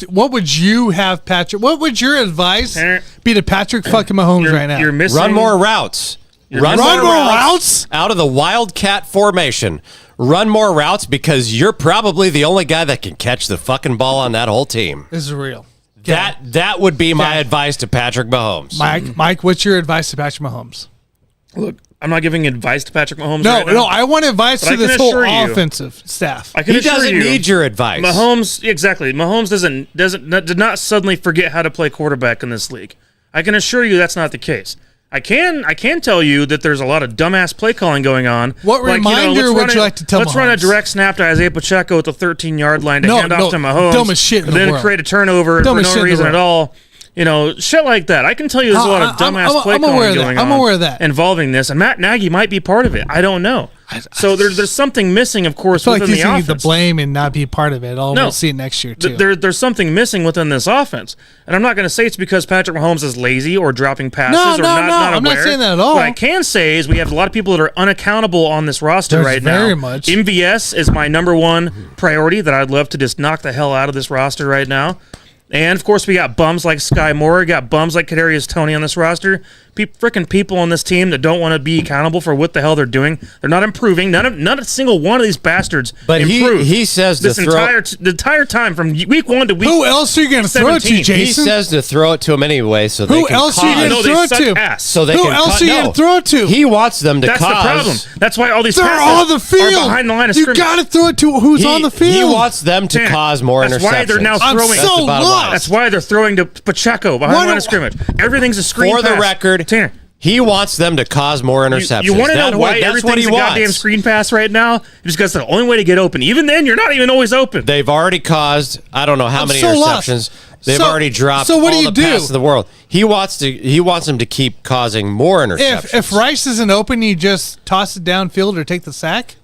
What would you have, Patrick? What would your advice be to Patrick fucking Mahomes right now? You're missing. Run more routes. Run more routes out of the Wildcat formation. Run more routes because you're probably the only guy that can catch the fucking ball on that whole team. This is real. That would be my advice to Patrick Mahomes. Mike, what's your advice to Patrick Mahomes? Look, I'm not giving advice to Patrick Mahomes. No, I want advice to this whole offensive staff. He doesn't need your advice. Mahomes, exactly. Mahomes did not suddenly forget how to play quarterback in this league. I can assure you that's not the case. I can tell you that there's a lot of dumbass play calling going on. What reminder would you like to tell Let's Mahomes? run a direct snap to Isaiah Pacheco at the 13-yard line to hand off to Mahomes. Dumbest shit in the then world. Create a turnover for no reason at all. You know, shit like that. I can tell you there's a lot of dumbass play calling going on. I'm aware of that. Involving this. And Matt Nagy might be part of it. I don't know. So there's something missing, of course, within the offense. I feel like he's going to blame and not be part of it. We'll see it next year, too. There's something missing within this offense. And I'm not going to say it's because Patrick Mahomes is lazy or dropping passes or not aware. I'm not saying that at all. What I can say is we have a lot of people that are unaccountable on this roster right now. Very much. MVS is my number one priority that I'd love to just knock the hell out of this roster right now. And, of course, we got bums like Sky Moore, got bums like Kadarius Toney on this roster. Freaking people on this team that don't want to be accountable for what the hell they're doing. They're not improving. Not a single one of these bastards improved. He says this entire time from week 1 to week 17. Who else are you going to throw it to, Jason? He says to throw it to him anyway, so they can Who else are you going to throw it to? So they Who can else are you going to throw it to? He wants them to cause. That's the problem. That's why all these they're passes on the field. are behind the line of you scrimmage. got to throw it to who's on the field. He wants them to cause more interceptions. That's why they're now throwing. I'm so lost. That's why they're throwing to Pacheco behind the line of scrimmage. Everything's a screen pass. For the record, Tanner, he wants them to cause more interceptions. You want to know why everything's a goddamn screen pass right now? Just because it's the only way to get open. Even then, you're not even always open. They've already caused, I don't know how many interceptions. They've already dropped all the passes in the world. He wants them to keep causing more interceptions. If Rice isn't open, you just toss it downfield or take the sack?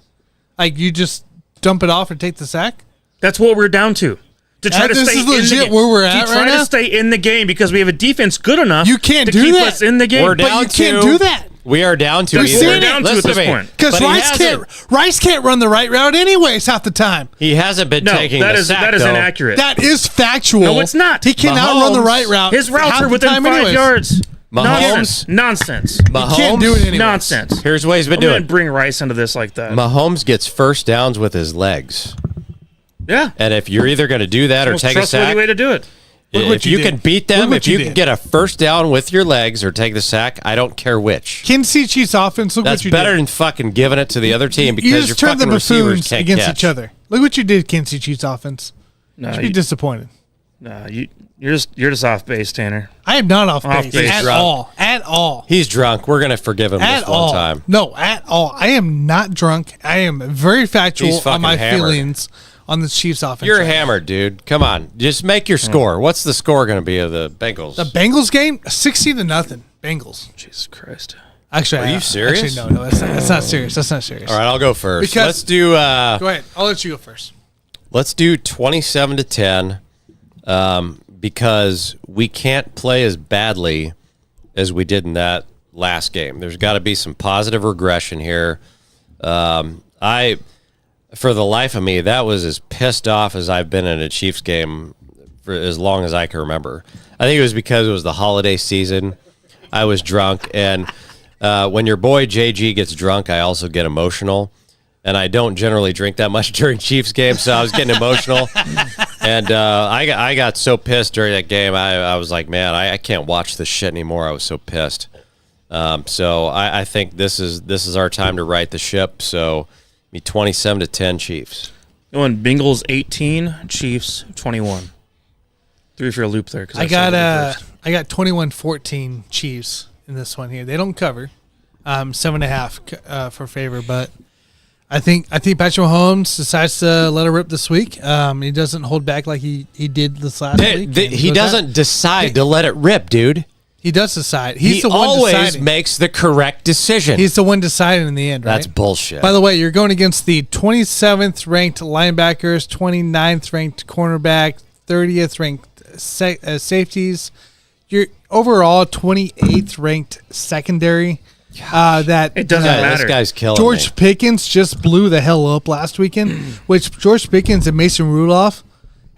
Like, you just dump it off or take the sack? That's what we're down to. To try to stay in the game. Where we're at right now? To stay in the game because we have a defense good enough to keep us in the game. We're down but you can't do that. We are down to We're down to at this point. Because Rice can't run the right route anyways half the time. He hasn't been taking the sack, that is inaccurate. That is factual. No, it's not. He cannot run the right route. His routes are within 5 yards. Mahomes. Nonsense. Mahomes. He can't do it anyways. Nonsense. Here's what he's been doing. Bring Rice into this like that. Mahomes gets first downs with his legs. Yeah. And if you're either going to do that or take a sack. Trustworthy way to do it. If you can beat them, if you can get a first down with your legs or take the sack, I don't care which. Kansas City Chiefs offense, look what you did. That's better than fucking giving it to the other team because you your just turned fucking the receivers Buffoons can't against catch. each other. Look what you did, Kansas City Chiefs offense. No, you'd be disappointed. No, you're just off base, Tanner. I am not off base at all. At all. He's drunk. We're gonna forgive him this one time. No, at all. I am not drunk. I am very factual on my feelings on the Chiefs offense. You're hammered, dude. Come on. Just make your score. What's the score going to be of the Bengals? The Bengals game? 60-0. Bengals. Jesus Christ. Actually, are you serious? Actually, no, that's not serious. That's not serious. All right, I'll go first. Because, let's do. Go ahead. I'll let you go first. Let's do 27-10, because we can't play as badly as we did in that last game. There's got to be some positive regression here. For the life of me, that was as pissed off as I've been in a Chiefs game for as long as I can remember. I think it was because it was the holiday season. I was drunk, and when your boy JG gets drunk, I also get emotional. And I don't generally drink that much during Chiefs games, so I was getting emotional. And I got so pissed during that game. I was like, man, I can't watch this shit anymore. I was so pissed. So I think this is our time to right the ship. So, 27-10 Chiefs. Going Bengals 18, Chiefs 21. 3 for a loop there. I got 21-14 Chiefs in this one here. They don't cover, 7.5 for favor, but I think Patrick Mahomes decides to let it rip this week. He doesn't hold back like he did this last week. He doesn't decide to let it rip, dude. He does decide. He's the one always deciding. Makes the correct decision. He's the one deciding in the end, right? That's bullshit. By the way, you're going against the 27th ranked linebackers, 29th ranked cornerback, 30th ranked safeties. You're overall 28th ranked secondary. That it doesn't matter. This guy's killing George me. Pickens just blew the hell up last weekend, which George Pickens and Mason Rudolph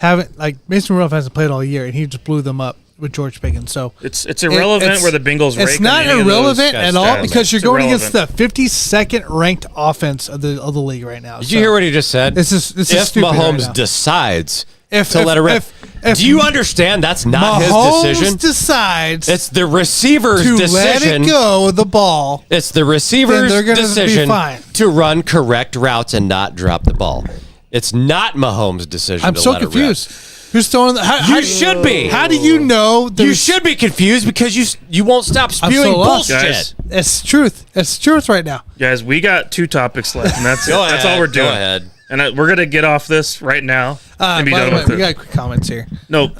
Mason Rudolph hasn't played all year, and he just blew them up with George Pickens. So it's irrelevant where the Bengals rank. It's not any of those irrelevant guys' at all stats. because you're It's going irrelevant. against the 52nd ranked offense of the league right now. Did you hear what he just said? This is if stupid Mahomes right now. decides If- to if- let it rip. if Do you understand that's not Mahomes his decision? decides It's the receiver's to decision. let it go with the ball. It's the receiver's Then they're gonna be decision fine. to run correct routes and not drop the ball. It's not Mahomes' decision I'm to so let confused. it rip. Who's throwing the? You should be. How do you know? You there's- should be confused because you won't stop I'm spewing so lost. bullshit. Guys. It's truth. It's truth right now. Guys, we got 2 topics left, and that's it. Go That's ahead, all we're go doing. ahead. And we're gonna get off this right now and be By done the way, with we it. got quick comments here. No,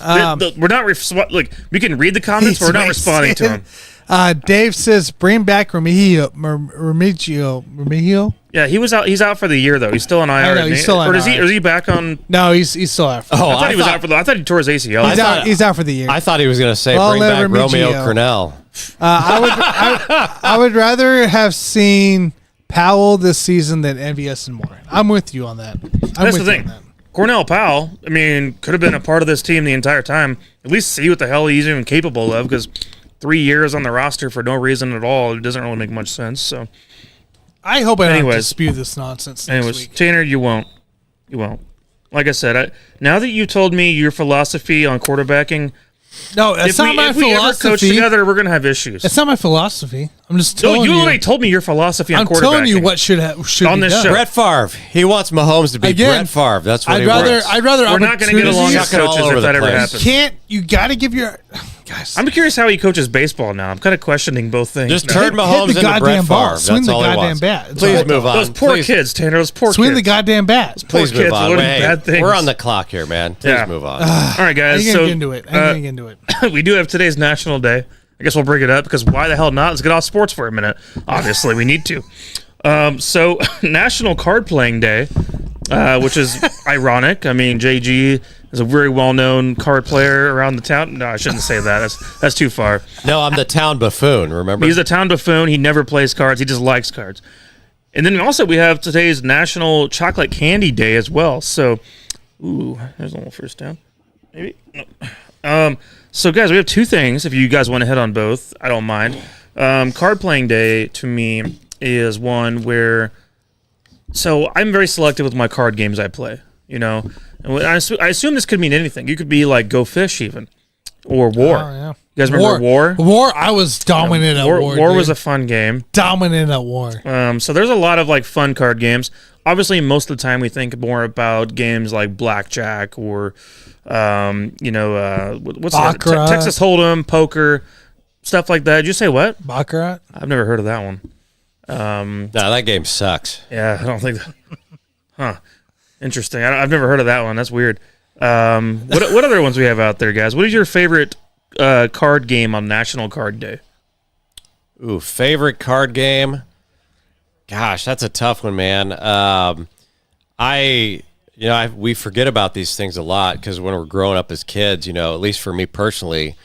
we're not. Look, we can read the comments, but we're not responding to them. Dave says, "Bring back Remigio." Yeah, he was out. He's out for the year though. He's still on IR. I know, isn't he's he? still on Or is he? IR. Or is he back on? No, he's still out. Oh, I thought he was out for the. I thought he tore his ACL. He's out for the year. I thought he was going to say Well, bring back Remigio. Romeo Cornell. I would rather have seen Powell this season than MVS and Moore. I'm with you on that. That's the thing. Cornell Powell, I mean, could have been a part of this team the entire time. At least see what the hell he's even capable of, because 3 years on the roster for no reason at all, it doesn't really make much sense. So, I hope I don't have to Anyways. spew this nonsense next anyways, week. Tanner, you won't. You won't. Like I said, now that you told me your philosophy on quarterbacking, No, that's not my if we ever coach philosophy. together, we're gonna have issues. It's not my philosophy. I'm just No, telling you you. already told me your philosophy on I'm quarterbacking. telling you what should On be this done. show. Brett Favre. He wants Mahomes to be Again, Brett Favre. That's what I'd he rather. wants. I'd rather. We're not going to get along as Chuck it all coaches over if the that ever place. happens. Can't you got to give your guys? I'm curious how he coaches baseball now. I'm kind of questioning both things. Just now. turn Mahomes hit the into goddamn Brett ball. Favre. Swing That's the all he goddamn wants. bat. That's Please all. move on. Those poor Please. kids, Tanner. Those poor Swing kids. the goddamn bat. Poor Please kids move on. learning Hey, bad things. we're on the clock here, man. Please Yeah. move on. All right, I'm guys. gonna So get into it. I'm gonna get into it. we do have today's National Day. I guess we'll bring it up because why the hell not? Let's get off sports for a minute. Obviously, we need to. So National Card Playing Day, which is ironic. I mean, JG is a very well-known card player around the town. No, I shouldn't say that. That's too far. No, I'm the town buffoon, remember? He's a town buffoon. He never plays cards. He just likes cards. And then also we have today's National Chocolate Candy Day as well. So, there's a little first down. Maybe. No. So, guys, we have 2 things. If you guys want to hit on both, I don't mind. Card Playing Day, to me, is one where... So, I'm very selective with my card games I play, you know. And I assume this could mean anything. You could be like Go Fish even. Or War. Oh, yeah. You guys remember War? War. I was dominant at War. War was dude. a fun game. dominant at War. So there's a lot of like fun card games. Obviously, most of the time we think more about games like blackjack or, what's the other? Baccarat. Texas Hold'em, poker, stuff like that. Did you say what? Baccarat. I've never heard of that one. No, that game sucks. Yeah, I don't think. Huh? Interesting. I've never heard of that one. That's weird. What other ones we have out there, guys? What is your favorite card game on National Card Day? Ooh, favorite card game? Gosh, that's a tough one, man. We forget about these things a lot because when we're growing up as kids, at least for me personally,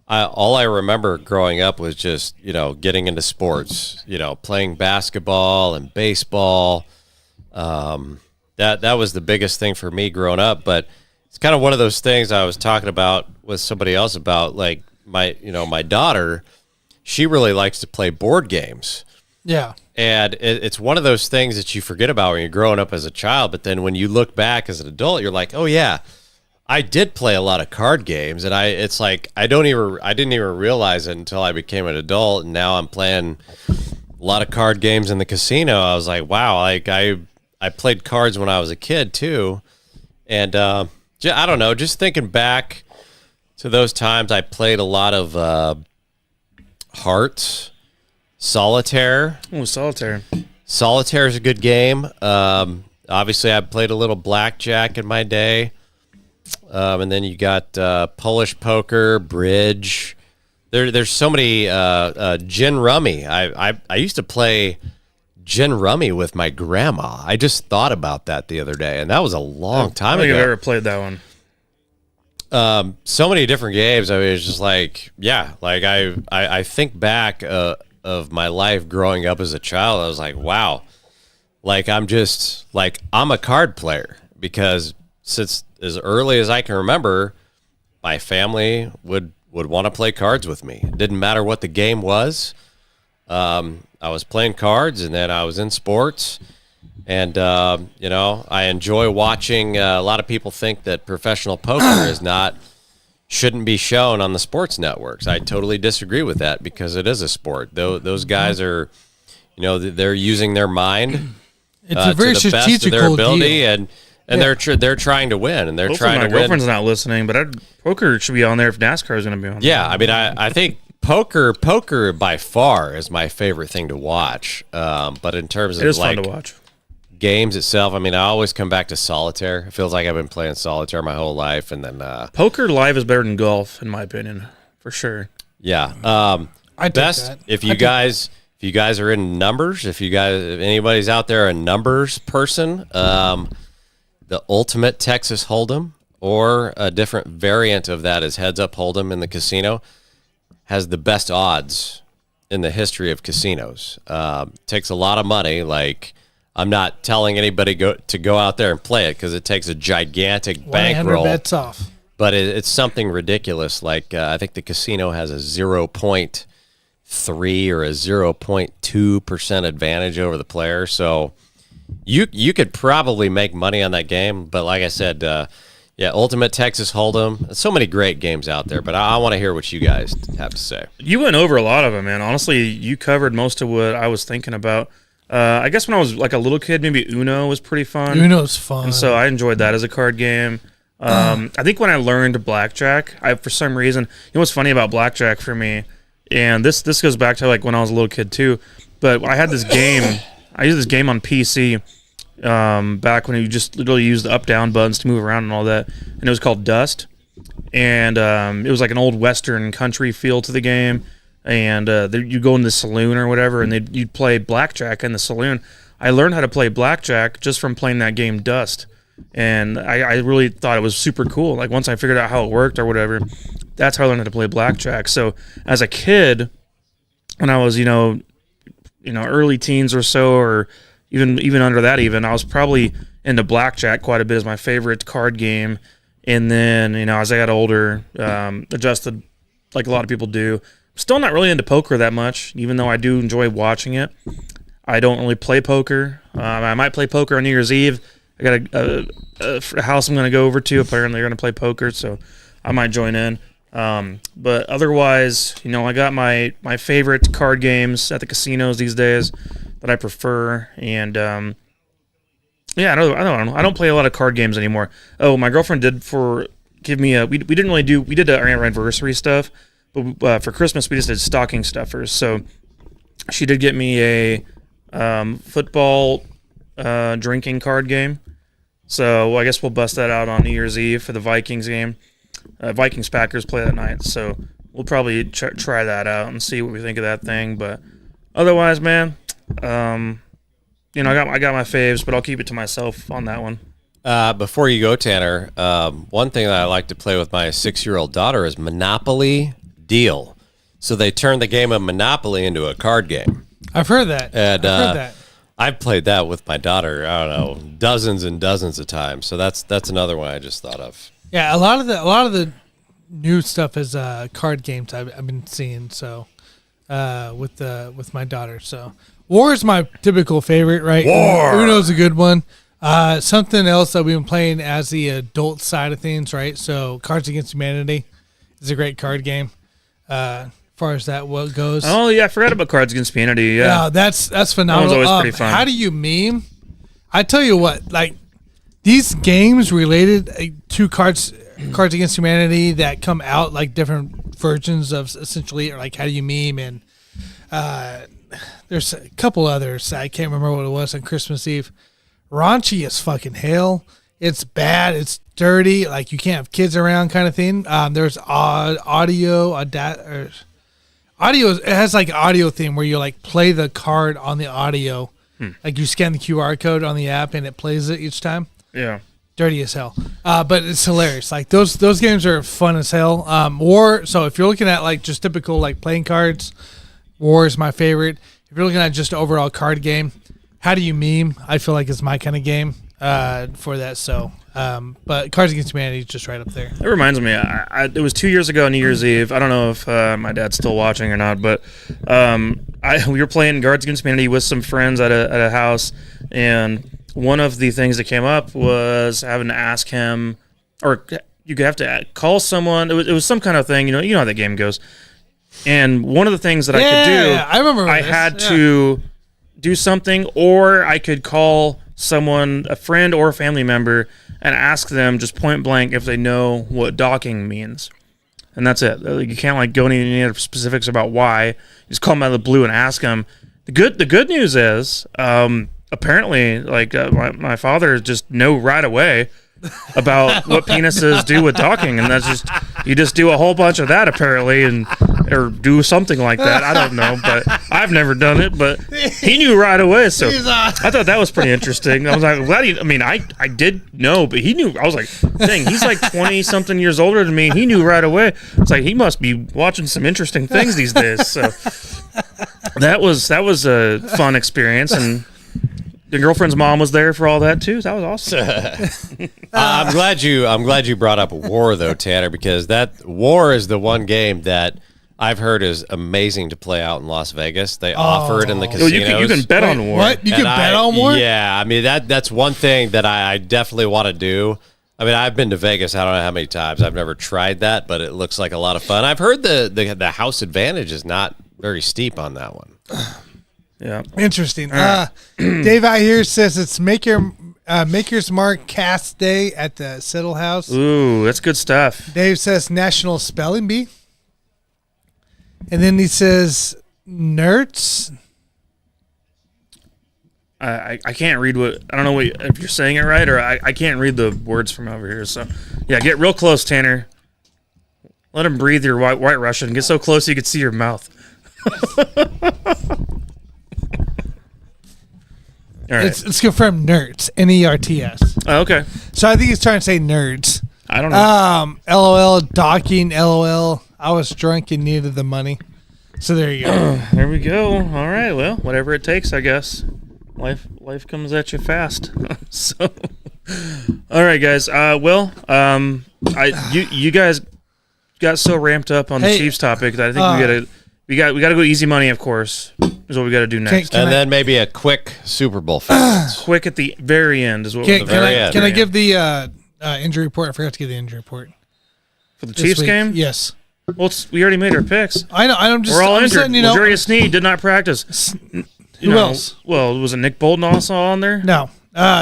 all I remember growing up was just, getting into sports, playing basketball and baseball. That was the biggest thing for me growing up, but it's kind of one of those things I was talking about with somebody else about, like my daughter, she really likes to play board games. Yeah. And it's one of those things that you forget about when you're growing up as a child, but then when you look back as an adult, you're like, oh yeah, I did play a lot of card games, and it's like I didn't even realize it until I became an adult, and now I'm playing a lot of card games in the casino. I was like, wow, like I played cards when I was a kid too, and I don't know, just thinking back to those times, I played a lot of Hearts, Solitaire. Oh, Solitaire. Solitaire is a good game. Obviously, I played a little blackjack in my day. And then you got Polish poker, bridge. There's so many gin rummy. I used to play gin rummy with my grandma. I just thought about that the other day, and that was a long time I don't think ago. I've ever played that one. So many different games. I mean, it's just like, yeah, like I think back of my life growing up as a child. I was like, wow, like I'm a card player, because since as early as I can remember, my family would want to play cards with me. It didn't matter what the game was. I was playing cards, and then I was in sports. And, I enjoy watching. A lot of people think that professional poker shouldn't be shown on the sports networks. I totally disagree with that, because it is a sport. Those guys are, they're using their mind It's a very to the best of strategical their ability, deal. and they're trying to win, and they're Hopefully trying my to win. girlfriend's not listening, but poker should be on there if NASCAR is going to be on there. Yeah, I mean, I think poker by far is my favorite thing to watch. But in terms It of is fun to watch. games itself, I mean, I always come back to solitaire. It feels like I've been playing solitaire my whole life, and then Poker live is better than golf, in my opinion, for sure. yeah. I take Best that. if you guys are in numbers, if anybody's out there a numbers person, the ultimate Texas Hold'em, or a different variant of that is heads up Hold'em in the casino, has the best odds in the history of casinos. Takes a lot of money. Like, I'm not telling anybody to go out there and play it, because it takes a gigantic 100 bankroll. bets off. But it's something ridiculous. Like, I think the casino has a 0.3 or a 0.2% advantage over the player. So you could probably make money on that game. But like I said, Ultimate Texas Hold'em. So many great games out there. But I want to hear what you guys have to say. You went over a lot of them, man. Honestly, you covered most of what I was thinking about. I guess when I was like a little kid, maybe Uno was pretty fun. Uno's fun. And so I enjoyed that as a card game. I think when I learned blackjack, for some reason, what's funny about blackjack for me, and this goes back to like when I was a little kid too, but I had this game. I used this game on PC back when you just literally used the up-down buttons to move around and all that, and it was called Dust. And it was like an old Western country feel to the game. And you go in the saloon or whatever, and you'd play blackjack in the saloon. I learned how to play blackjack just from playing that game Dust. And I really thought it was super cool. Like, once I figured out how it worked or whatever, that's how I learned how to play blackjack. So as a kid, when I was, early teens or so, or even under that even, I was probably into blackjack quite a bit as my favorite card game. And then, as I got older, adjusted like a lot of people do. Still not really into poker that much, even though I do enjoy watching it. I don't really play poker. I might play poker on New Year's Eve. I got a house I'm going to go over to. Apparently, they're going to play poker, so I might join in. But otherwise, I got my favorite card games at the casinos these days that I prefer. And I don't play a lot of card games anymore. Oh, my girlfriend did give me we didn't really do, we did our anniversary stuff, but for Christmas we just did stocking stuffers. So she did get me a football drinking card game. So I guess we'll bust that out on New Year's Eve for the Vikings game. Vikings Packers play that night, so we'll probably try that out and see what we think of that thing. But otherwise, man, I got my faves, but I'll keep it to myself on that one. Before you go, Tanner, one thing that I like to play with my 6-year-old daughter is Monopoly Deal. So they turned the game of Monopoly into a card game. I've heard that. And I've heard that. I've played that with my daughter, I don't know, dozens and dozens of times. So that's another one I just thought of. Yeah, a lot of the new stuff is card games I've been seeing. So with my daughter. So War is my typical favorite, right? War! Uno's a good one. Something else that we've been playing as the adult side of things, right? So Cards Against Humanity is a great card game. As far as that what goes. Oh yeah, I forgot about Cards Against Humanity. Yeah, that's phenomenal. That one's always pretty fun. How do you meme? I tell you what, like these games related to Cards Against Humanity that come out like different versions of essentially, or like how do you meme, and there's a couple others. I can't remember what it was on Christmas Eve. Raunchy as fucking hell. It's bad. It's dirty. Like you can't have kids around, kind of thing. There's audio. It has like audio thing where you like play the card on the audio. Like you scan the QR code on the app and it plays it each time. Yeah. Dirty as hell. But it's hilarious. Like those games are fun as hell. War. So if you're looking at like just typical like playing cards, War is my favorite. If you're looking at just overall card game, how do you meme? I feel like it's my kind of game for that. So, but Cards Against Humanity is just right up there. It reminds me, it was 2 years ago, New Year's Eve. I don't know if my dad's still watching or not, but we were playing Cards Against Humanity with some friends at a house, and one of the things that came up was having to ask him, or you have to call someone. It was some kind of thing, you know how that game goes. And one of the things that I could do, I remember I had to do something, or I could call someone, a friend or a family member, and ask them just point blank if they know what docking means. And that's it. You can't like go into any other specifics about why. You just call them out of the blue and ask them. The good news is, apparently, like my father just know right away about what penises do with docking, and that's just you just do a whole bunch of that apparently, or do something like that. I don't know, but I've never done it, but he knew right away. So I thought that was pretty interesting. I was like, glad I did know, but he knew. I was like, dang, he's like 20 something years older than me. He knew right away. It's like he must be watching some interesting things these days. So that was a fun experience, and your girlfriend's mom was there for all that too. That was awesome. I'm glad you brought up War though, Tanner, because that War is the one game that I've heard is amazing to play out in Las Vegas. They offer it in the casinos. You can bet on War. What? You can bet on War? Yeah, I mean that's one thing that I definitely want to do. I mean, I've been to Vegas. I don't know how many times. I've never tried that, but it looks like a lot of fun. I've heard the house advantage is not very steep on that one. Yeah, interesting. Dave out here says it's Maker's Mark Cast Day at the Settle House. Ooh, that's good stuff. Dave says National Spelling Bee, and then he says Nerds. I can't read what I don't know if you're saying it right, or I can't read the words from over here. So yeah, get real close, Tanner. Let him breathe your white Russian. Get so close you can see your mouth. All right. It's confirmed Nerds. Nerts. Oh, okay. So I think he's trying to say nerds. I don't know. LOL, docking, LOL. I was drunk and needed the money. So there you go. There we go. All right. Well, whatever it takes, I guess. Life comes at you fast. So, all right, guys. You guys got so ramped up on the Chiefs topic that I think we got to go easy money. Of course, is what we got to do next. Then maybe a quick Super Bowl fans. Quick at the very end is what. Can I give the injury report? I forgot to give the injury report for the Chiefs game. Yes. Well, we already made our picks. I know. We're all injured. Jarius Sneed did not practice. Who else? Well, was it Nick Bolton also on there? No.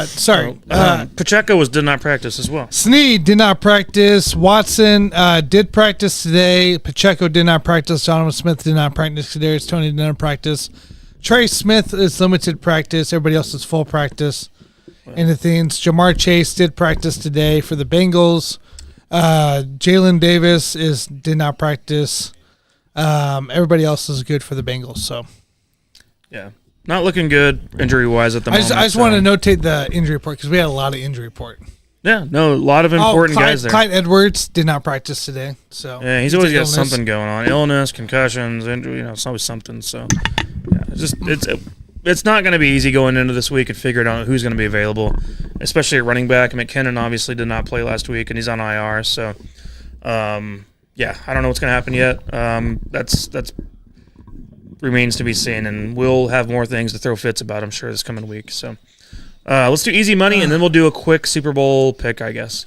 Sorry. Pacheco did not practice as well. Sneed did not practice. Watson did practice today. Pacheco did not practice. Donovan Smith did not practice today. Tony did not practice. Trey Smith is limited practice. Everybody else is full practice. And the things. Jamar Chase did practice today for the Bengals. Jalen Davis did not practice. Everybody else is good for the Bengals. So, yeah. Not looking good injury-wise at the moment. I just want to notate the injury report because we had a lot of injury report. Yeah, no, a lot of important guys there. Clyde Edwards did not practice today. So yeah, he's always got something going on. Illness, concussions, injury, it's always something. So yeah, it's not going to be easy going into this week and figuring out who's going to be available, especially at running back. McKinnon obviously did not play last week, and he's on IR. So, yeah, I don't know what's going to happen yet. That's remains to be seen, and we'll have more things to throw fits about, I'm sure, this coming week. So, Let's do easy money, and then we'll do a quick Super Bowl pick, I guess.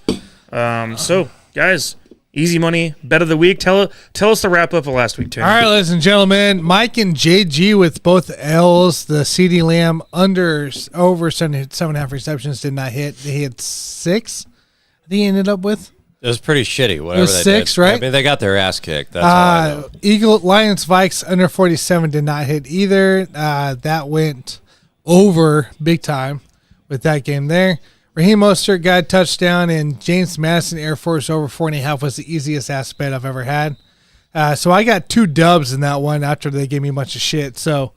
So, guys, easy money, bet of the week. Tell us the wrap up of last week, Tanner. All right, ladies and gentlemen, Mike and JG with both L's. The CeeDee Lamb over 7.5 receptions did not hit. They hit 6. I think he ended up with. It was pretty shitty. Whatever It was 6, did. right? I mean, they got their ass kicked. That's all I know. Lions, Vikes under 47 did not hit either. That went over big time with that game there. Raheem Mostert got a touchdown, and James Madison Air Force over 4.5 was the easiest ass bet I've ever had. So I got 2 dubs in that one after they gave me a bunch of shit. So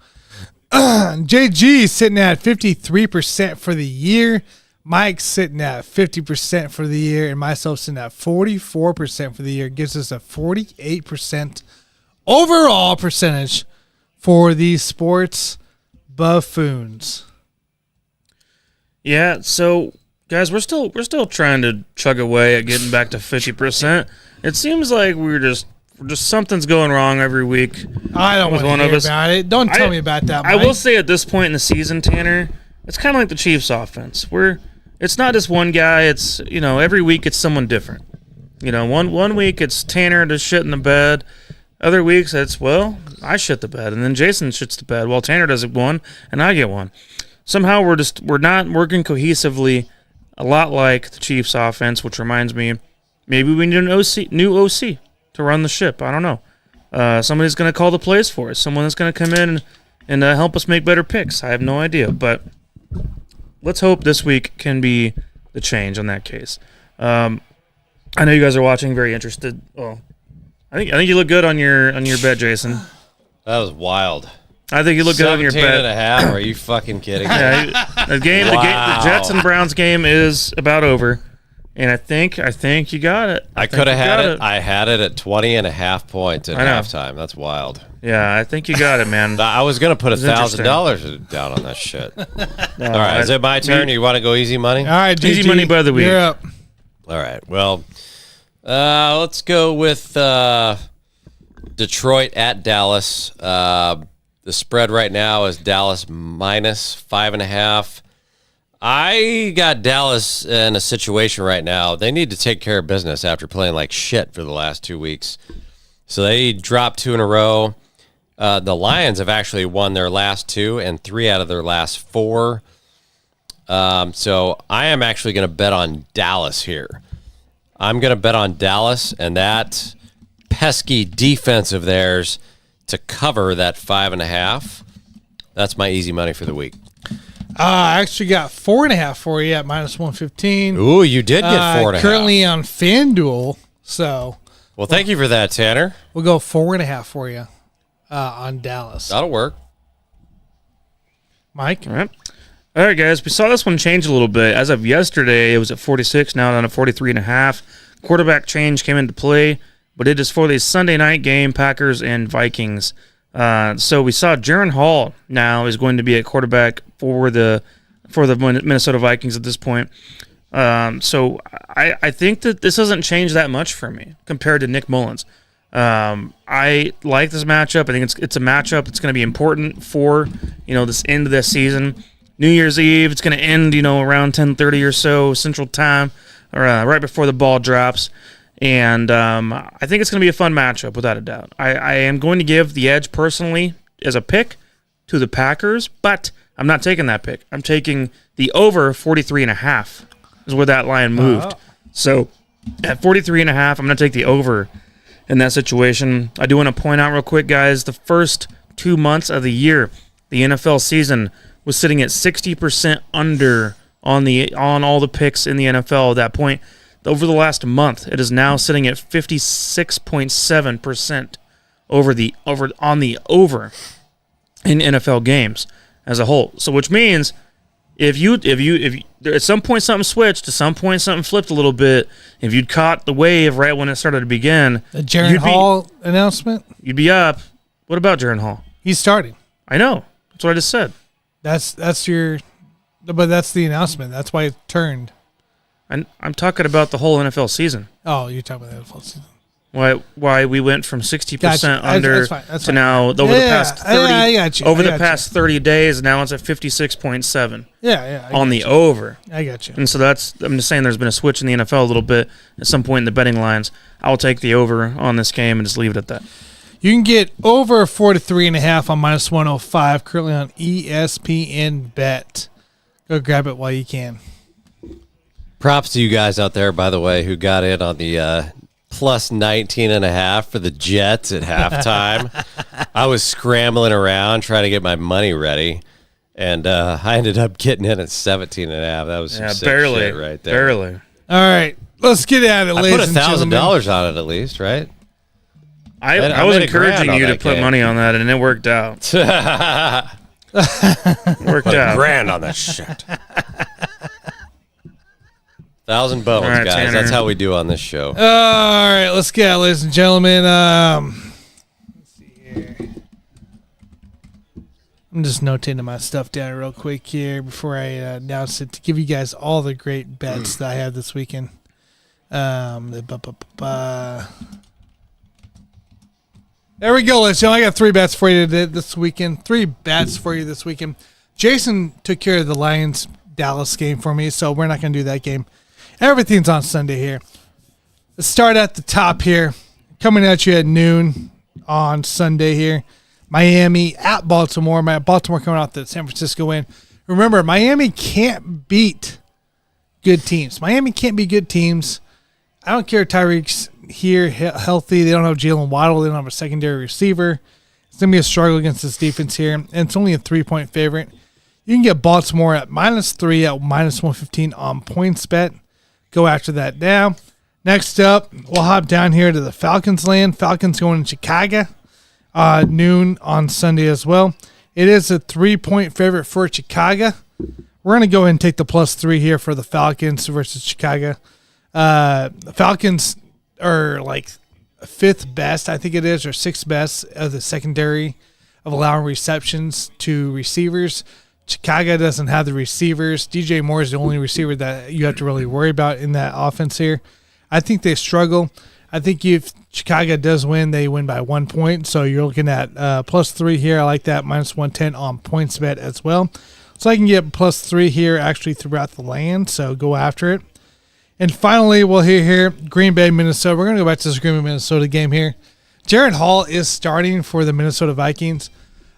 JG sitting at 53% for the year. Mike's sitting at 50% for the year, and myself sitting at 44% for the year. Gives us a 48% overall percentage for the Sports Buffoons. Yeah, so guys, we're still trying to chug away at getting back to 50%. It seems like we're just something's going wrong every week. I don't want to hear about it. Don't tell me about that, Mike. I will say at this point in the season, Tanner, it's kind of like the Chiefs offense. It's not just one guy. It's, every week it's someone different. One week it's Tanner to shit in the bed. Other weeks it's, I shit the bed, and then Jason shits the bed. Well, Tanner does it one, and I get one. Somehow we're not working cohesively, a lot like the Chiefs offense, which reminds me, maybe we need an new OC to run the ship. I don't know. Somebody's going to call the plays for us. Someone that's going to come in and help us make better picks. I have no idea, but let's hope this week can be the change on that case. I know you guys are watching, very interested. Well, I think you look good on your bet, Jason. That was wild. I think you look good on your bet. 17.5. Are you fucking kidding me? Yeah, the Jets and Browns game is about over, and I think you got it. I could have had it. I had it at 20.5 points at halftime. That's wild. Yeah, I think you got it, man. I was gonna put $1,000 down on that shit. All right, is it my turn? You want to go easy money? All right, easy money by the week. You're up. All right. Well, let's go with Detroit at Dallas. The spread right now is Dallas minus 5.5. I got Dallas in a situation right now. They need to take care of business after playing like shit for the last 2 weeks. So they dropped 2 in a row. The Lions have actually won their last 2 and 3 out of their last 4. So I am actually going to bet on Dallas here. I'm going to bet on Dallas and that pesky defense of theirs to cover that 5.5. That's my easy money for the week. I actually got 4.5 for you at minus 115. Ooh, you did get 4.5. Currently on FanDuel, so. Well, thank you for that, Tanner. We'll go 4.5 for you on Dallas. That'll work. Mike? All right, guys. We saw this one change a little bit. As of yesterday, it was at 46, now down to 43.5. Quarterback change came into play, but it is for the Sunday night game, Packers and Vikings. So we saw Jaren Hall now is going to be at quarterback for the Minnesota Vikings at this point. So I think that this doesn't change that much for me compared to Nick Mullins. I like this matchup. I think it's a matchup that's going to be important for this end of this season. New Year's Eve, it's going to end around 10:30 or so Central Time, or right before the ball drops. And I think it's going to be a fun matchup, without a doubt. I am going to give the edge personally as a pick to the Packers, but I'm not taking that pick. I'm taking the over 43.5 is where that line moved. So at 43.5, I'm going to take the over in that situation. I do want to point out real quick, guys, the first 2 months of the year, the NFL season was sitting at 60% under on all the picks in the NFL at that point. Over the last month, it is now sitting at 56.7% over in NFL games as a whole. So, which means if you at some point something switched, at some point something flipped a little bit, if you'd caught the wave right when it started to begin, the Jaren Hall announcement, you'd be up. What about Jaren Hall? He's starting. I know. That's what I just said. But that's the announcement. That's why it turned. I'm talking about the whole NFL season. Oh, you're talking about the NFL season. why we went from 60% under that's to now over the past 30 I got you. over the past 30 days. Now it's at 56.7. Yeah, on the over. I got you. And so I'm just saying there's been a switch in the NFL a little bit at some point in the betting lines. I'll take the over on this game and just leave it at that. You can get over 43.5 on -105 currently on ESPN Bet. Go grab it while you can. Props to you guys out there, by the way, who got in on the plus 19.5 for the Jets at halftime. I was scrambling around trying to get my money ready, and I ended up getting in at 17.5. That was some sick barely shit right there. Barely. All right, let's get at it, I ladies put and gentlemen. $1,000 on it at least, right? I was encouraging you to put money on that, and it worked out. Worked out. $1,000 on that shit. 1,000 bones, All right, guys. Tanner. That's how we do on this show. All right, let's get at it, ladies and gentlemen. Let's see here. I'm just notating my stuff down real quick here before I announce it to give you guys all the great bets that I have this weekend. There we go, ladies and gentlemen. I got 3 bets for you this weekend. 3 bets for you this weekend. Jason took care of the Lions-Dallas game for me, so we're not going to do that game. Everything's on Sunday here. Let's start at the top here. Coming at you at noon on Sunday here. Miami at Baltimore. Baltimore coming off the San Francisco win. Remember, Miami can't beat good teams. Miami can't beat good teams. I don't care if Tyreek's here healthy. They don't have Jalen Waddle. They don't have a secondary receiver. It's going to be a struggle against this defense here. And it's only a 3-point favorite. You can get Baltimore at -3 at -115 on PointsBet. Go after that now. Next up, we'll hop down here to the Falcons land. Falcons going to Chicago. Noon on Sunday as well. It is a 3-point favorite for Chicago. We're going to go ahead and take the +3 here for the Falcons versus Chicago. The Falcons are like 5th best, I think it is, or 6th best of the secondary of allowing receptions to receivers. Chicago doesn't have the receivers. DJ Moore is the only receiver that you have to really worry about in that offense here. I think they struggle. I think if Chicago does win, they win by 1 point. So you're looking at +3 here. I like that, -110 on PointsBet as well. So I can get +3 here actually throughout the land. So go after it. And finally, we'll hear here Green Bay, Minnesota. We're going to go back to this Green Bay, Minnesota game here. Jared Hall is starting for the Minnesota Vikings.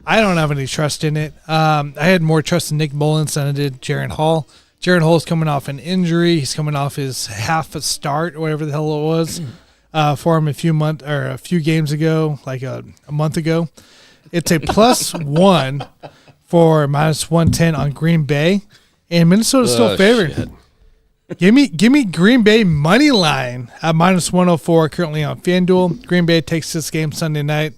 I don't have any trust in it. I had more trust in Nick Mullins than I did Jared Hall. Jared Hall is coming off an injury. He's coming off his half a start or whatever the hell it was for him a few games ago, like a month ago. It's a +1 for -110 on Green Bay, and Minnesota's still favored. Shit. Give me Green Bay money line at -104 currently on FanDuel. Green Bay takes this game Sunday night.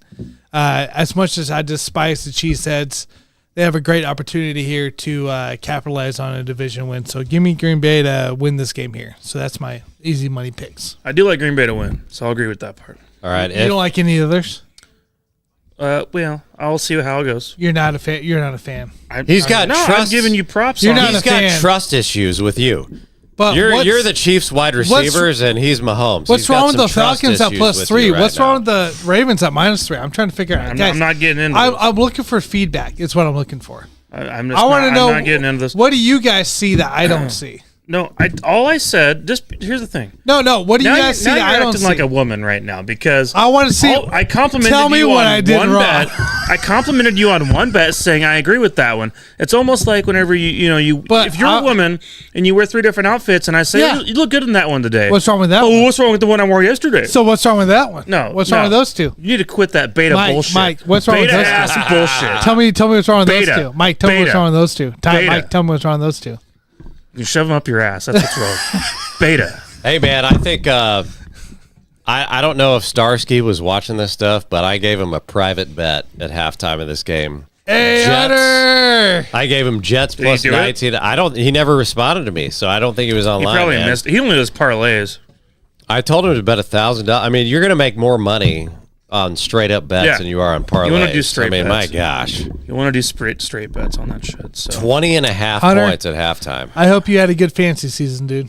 As much as I despise the Cheeseheads, they have a great opportunity here to capitalize on a division win. So give me Green Bay to win this game here. So that's my easy money picks. I do like Green Bay to win, so I'll agree with that part. All right. You don't like any others? Well, I'll see how it goes. You're not a fan. You're not a fan. I'm giving you props. You're on not it. He's got trust issues with you. But You're the Chiefs wide receivers, and he's Mahomes. What's He's got wrong with some the trust Falcons at issues with +3? you right What's now. wrong with the Ravens at -3? I'm trying to figure out. Guys, I'm not getting into this. I'm looking for feedback. It's what I'm looking for. I'm not getting into this. What do you guys see that I don't see? No, all I said. Just here's the thing. No. What do you guys see now that I you're don't acting see? like a woman right now because I want to see. I complimented Tell me you what on I did one wrong. bet. I complimented you on one bet, saying I agree with that one. It's almost like whenever But if you're a woman and you wear 3 different outfits, and I say Yeah. you look good in that one today. What's wrong with that Oh, one? what's wrong with the one I wore yesterday? So what's wrong with that one? No, What's wrong with those two? You need to quit that beta bullshit. Mike, what's wrong with beta those two? ass bullshit. Tell me what's wrong with Beta. those two. Mike, tell me what's Beta. wrong with those two. Beta. Mike, tell me what's wrong with those two. You shove them up your ass. That's what's wrong. Beta. Hey, man, I think I don't know if Starsky was watching this stuff, but I gave him a private bet at halftime of this game. Hey, Jets. Hunter! I gave him Jets he plus do it? 19. He never responded to me, so I don't think he was He online. probably man. missed. He only does parlays. I told him to bet $1,000. I mean, you're going to make more money on straight up bets Yeah. than you are on parlays. You wanna do straight I mean, bets. my gosh. You want to do straight bets on that shit. So 20.5 Hunter. points at halftime. I hope you had a good fantasy season, dude.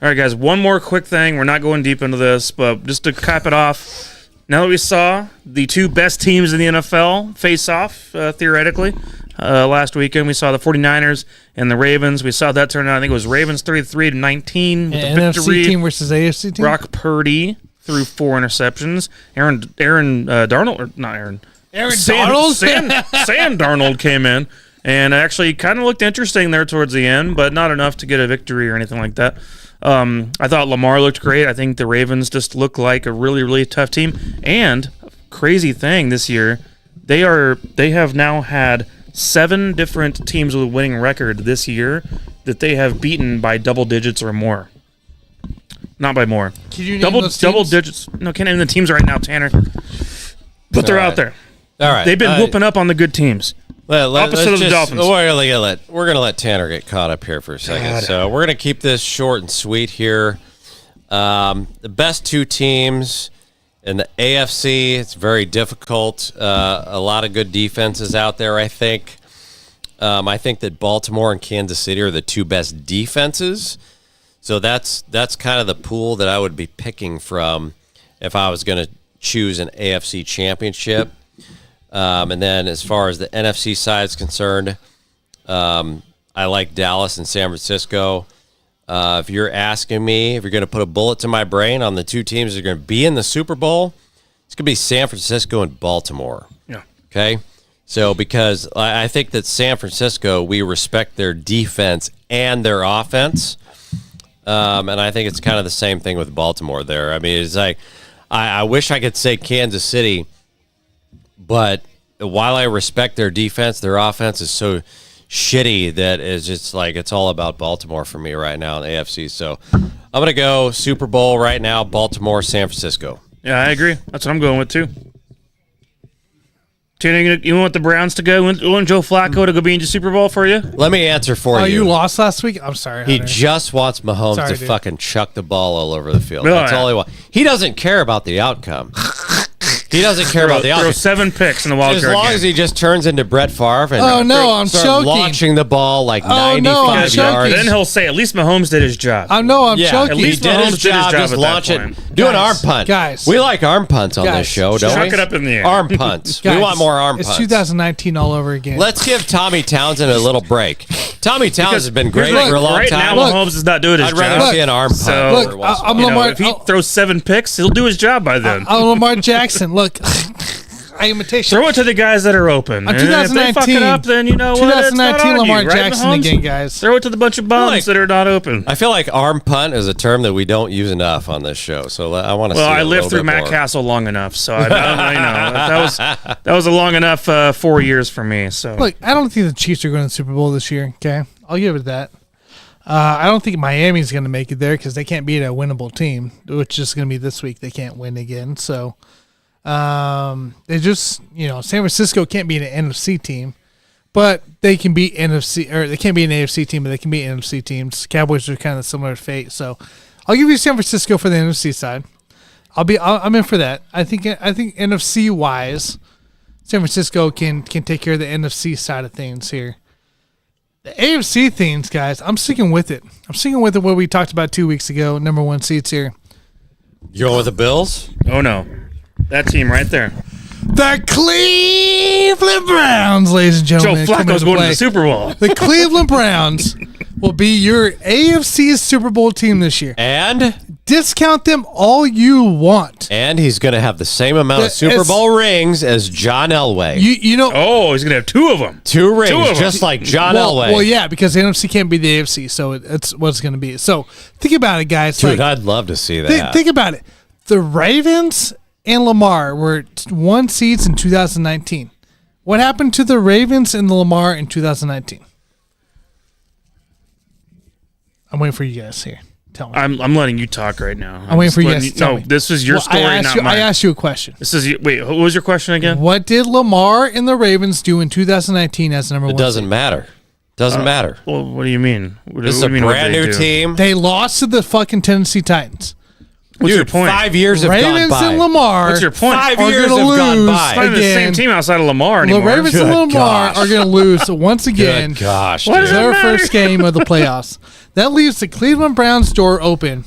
All right, guys, one more quick thing. We're not going deep into this, but just to cap it off, now that we saw the two best teams in the NFL face off, theoretically, last weekend, we saw the 49ers and the Ravens. We saw that turn out. I think it was Ravens 33-19 with the NFC victory. team versus AFC team. Brock Purdy threw 4 interceptions. Aaron Darnold, or not Aaron. Darnold? Sam Darnold came in and actually kind of looked interesting there towards the end, but not enough to get a victory or anything like that. I thought Lamar looked great. I think the Ravens just look like a really, really tough team. And crazy thing this year, they have now had 7 different teams with a winning record this year that they have beaten by double digits or more. Not by more. Can you name double those teams? digits. No, can't name the teams right now, Tanner. But they're out there. All right. They've been whooping up on the good teams. Opposite of the Dolphins. We're gonna let Tanner get caught up here for a second. God. So we're gonna keep this short and sweet here. The best 2 teams in the AFC. It's very difficult. A lot of good defenses out there. I think that Baltimore and Kansas City are the 2 best defenses. So that's kind of the pool that I would be picking from if I was going to choose an AFC championship. And then as far as the NFC side is concerned, I like Dallas and San Francisco. If you're asking me, if you're going to put a bullet to my brain on the 2 teams that are going to be in the Super Bowl, it's going to be San Francisco and Baltimore. Yeah. Okay? So because I think that San Francisco, we respect their defense and their offense. And I think it's kind of the same thing with Baltimore there. I mean, it's like I wish I could say Kansas City, but while I respect their defense, their offense is so shitty that it's just like it's all about Baltimore for me right now in the AFC. So I'm going to go Super Bowl right now, Baltimore, San Francisco. Yeah, I agree. That's what I'm going with, too. Tanner, you want the Browns to go? You want Joe Flacco to go be in the Super Bowl for you? Let me answer for you. Oh, you lost last week? I'm sorry. He Hunter. just wants Mahomes Sorry, to dude. fucking chuck the ball all over the field. No, That's yeah. all he wants. He doesn't care about the outcome. He doesn't care about the Throw outcome. 7 picks in the wild As card long game. as he just turns into Brett Favre and Oh, no, I'm starts choking. launching the ball like Oh, no, I'm 95 choking. yards. Then he'll say, at least Mahomes did his job. I know I'm Yeah, choking. at least he did Mahomes his did his job. job Just at that launch it. point. Do an Guys, arm punt. guys. We like arm punts on Guys, this show, don't chuck we? it up in the air. Arm punts. We Guys, want more arm punts. It's 2019 all over again. Let's give Tommy Townsend a little break. Tommy Townsend has been great Here's for a long right time. now, Mahomes is not doing his I'd rather job. see an arm punt. So, every Look, once in a I'm while. Lamar. If he throws 7 picks, he'll do his job by then. I'm Lamar Jackson. Look, I imitation. Throw it to the guys that are open. On And if they fuck it 2019, up, then you know what? It's not 2019 on Lamar you, right, Jackson Mahomes? again, guys. Throw it to the bunch of bums that are not open. I feel like arm punt is a term that we don't use enough on this show, so I want to see Well, I a lived little through bit Matt more. Castle long enough, so I that was a long enough 4 years for me. So Look, I don't think the Chiefs are going to the Super Bowl this year. Okay, I'll give it that. I don't think Miami's going to make it there because they can't beat a winnable team, which is going to be this week. They can't win again. So they just, San Francisco can't beat an NFC team, but they can beat NFC, or they can't be an AFC team, but they can beat NFC teams. Cowboys are kind of similar fate. So I'll give you San Francisco for the NFC side. I'm in for that. I think NFC wise, San Francisco can take care of the NFC side of things here. The AFC things, guys, I'm sticking with it. I'm sticking with it what we talked about 2 weeks ago. Number 1 seeds here. You going with the Bills? oh no, that team right there. The Cleveland Browns, ladies and Joe gentlemen. come Flacco's into going to play. the Super Bowl. The Cleveland Browns will be your AFC Super Bowl team this year. And Discount them all you want. he's going to have the same amount of Super Bowl rings as John Elway. You know. Oh, he's gonna have 2 of them. 2 rings, 2 of them. just like John well, Elway. well, yeah, because the NFC can't be the AFC, so it's what it's going to be. So think about it, guys. Dude, Like, I'd love to see that. think about it. The Ravens and Lamar were 1 seeds in 2019. What happened to the Ravens and the Lamar in 2019? I'm waiting for you guys here. Tell me. I'm letting you talk right now. I'm waiting for you guys to tell No, me. this is your Well, story, not I mine. asked you a question. This is wait. What was your question again? What did Lamar and the Ravens do in 2019 as number 1? it doesn't matter. Doesn't matter. Well, what do you mean? This is a brand new team. They lost to the fucking Tennessee Titans. What's your Dude, point? 5 years have gone Ravens by. and Lamar. What's your point? 5 are years have gonna gone lose by. It's not even the same again. team outside of Lamar The anymore. Ravens and Good Lamar gosh. are going to lose once again. Good gosh, What dude. is Their that matter? first game of the playoffs. That leaves the Cleveland Browns door open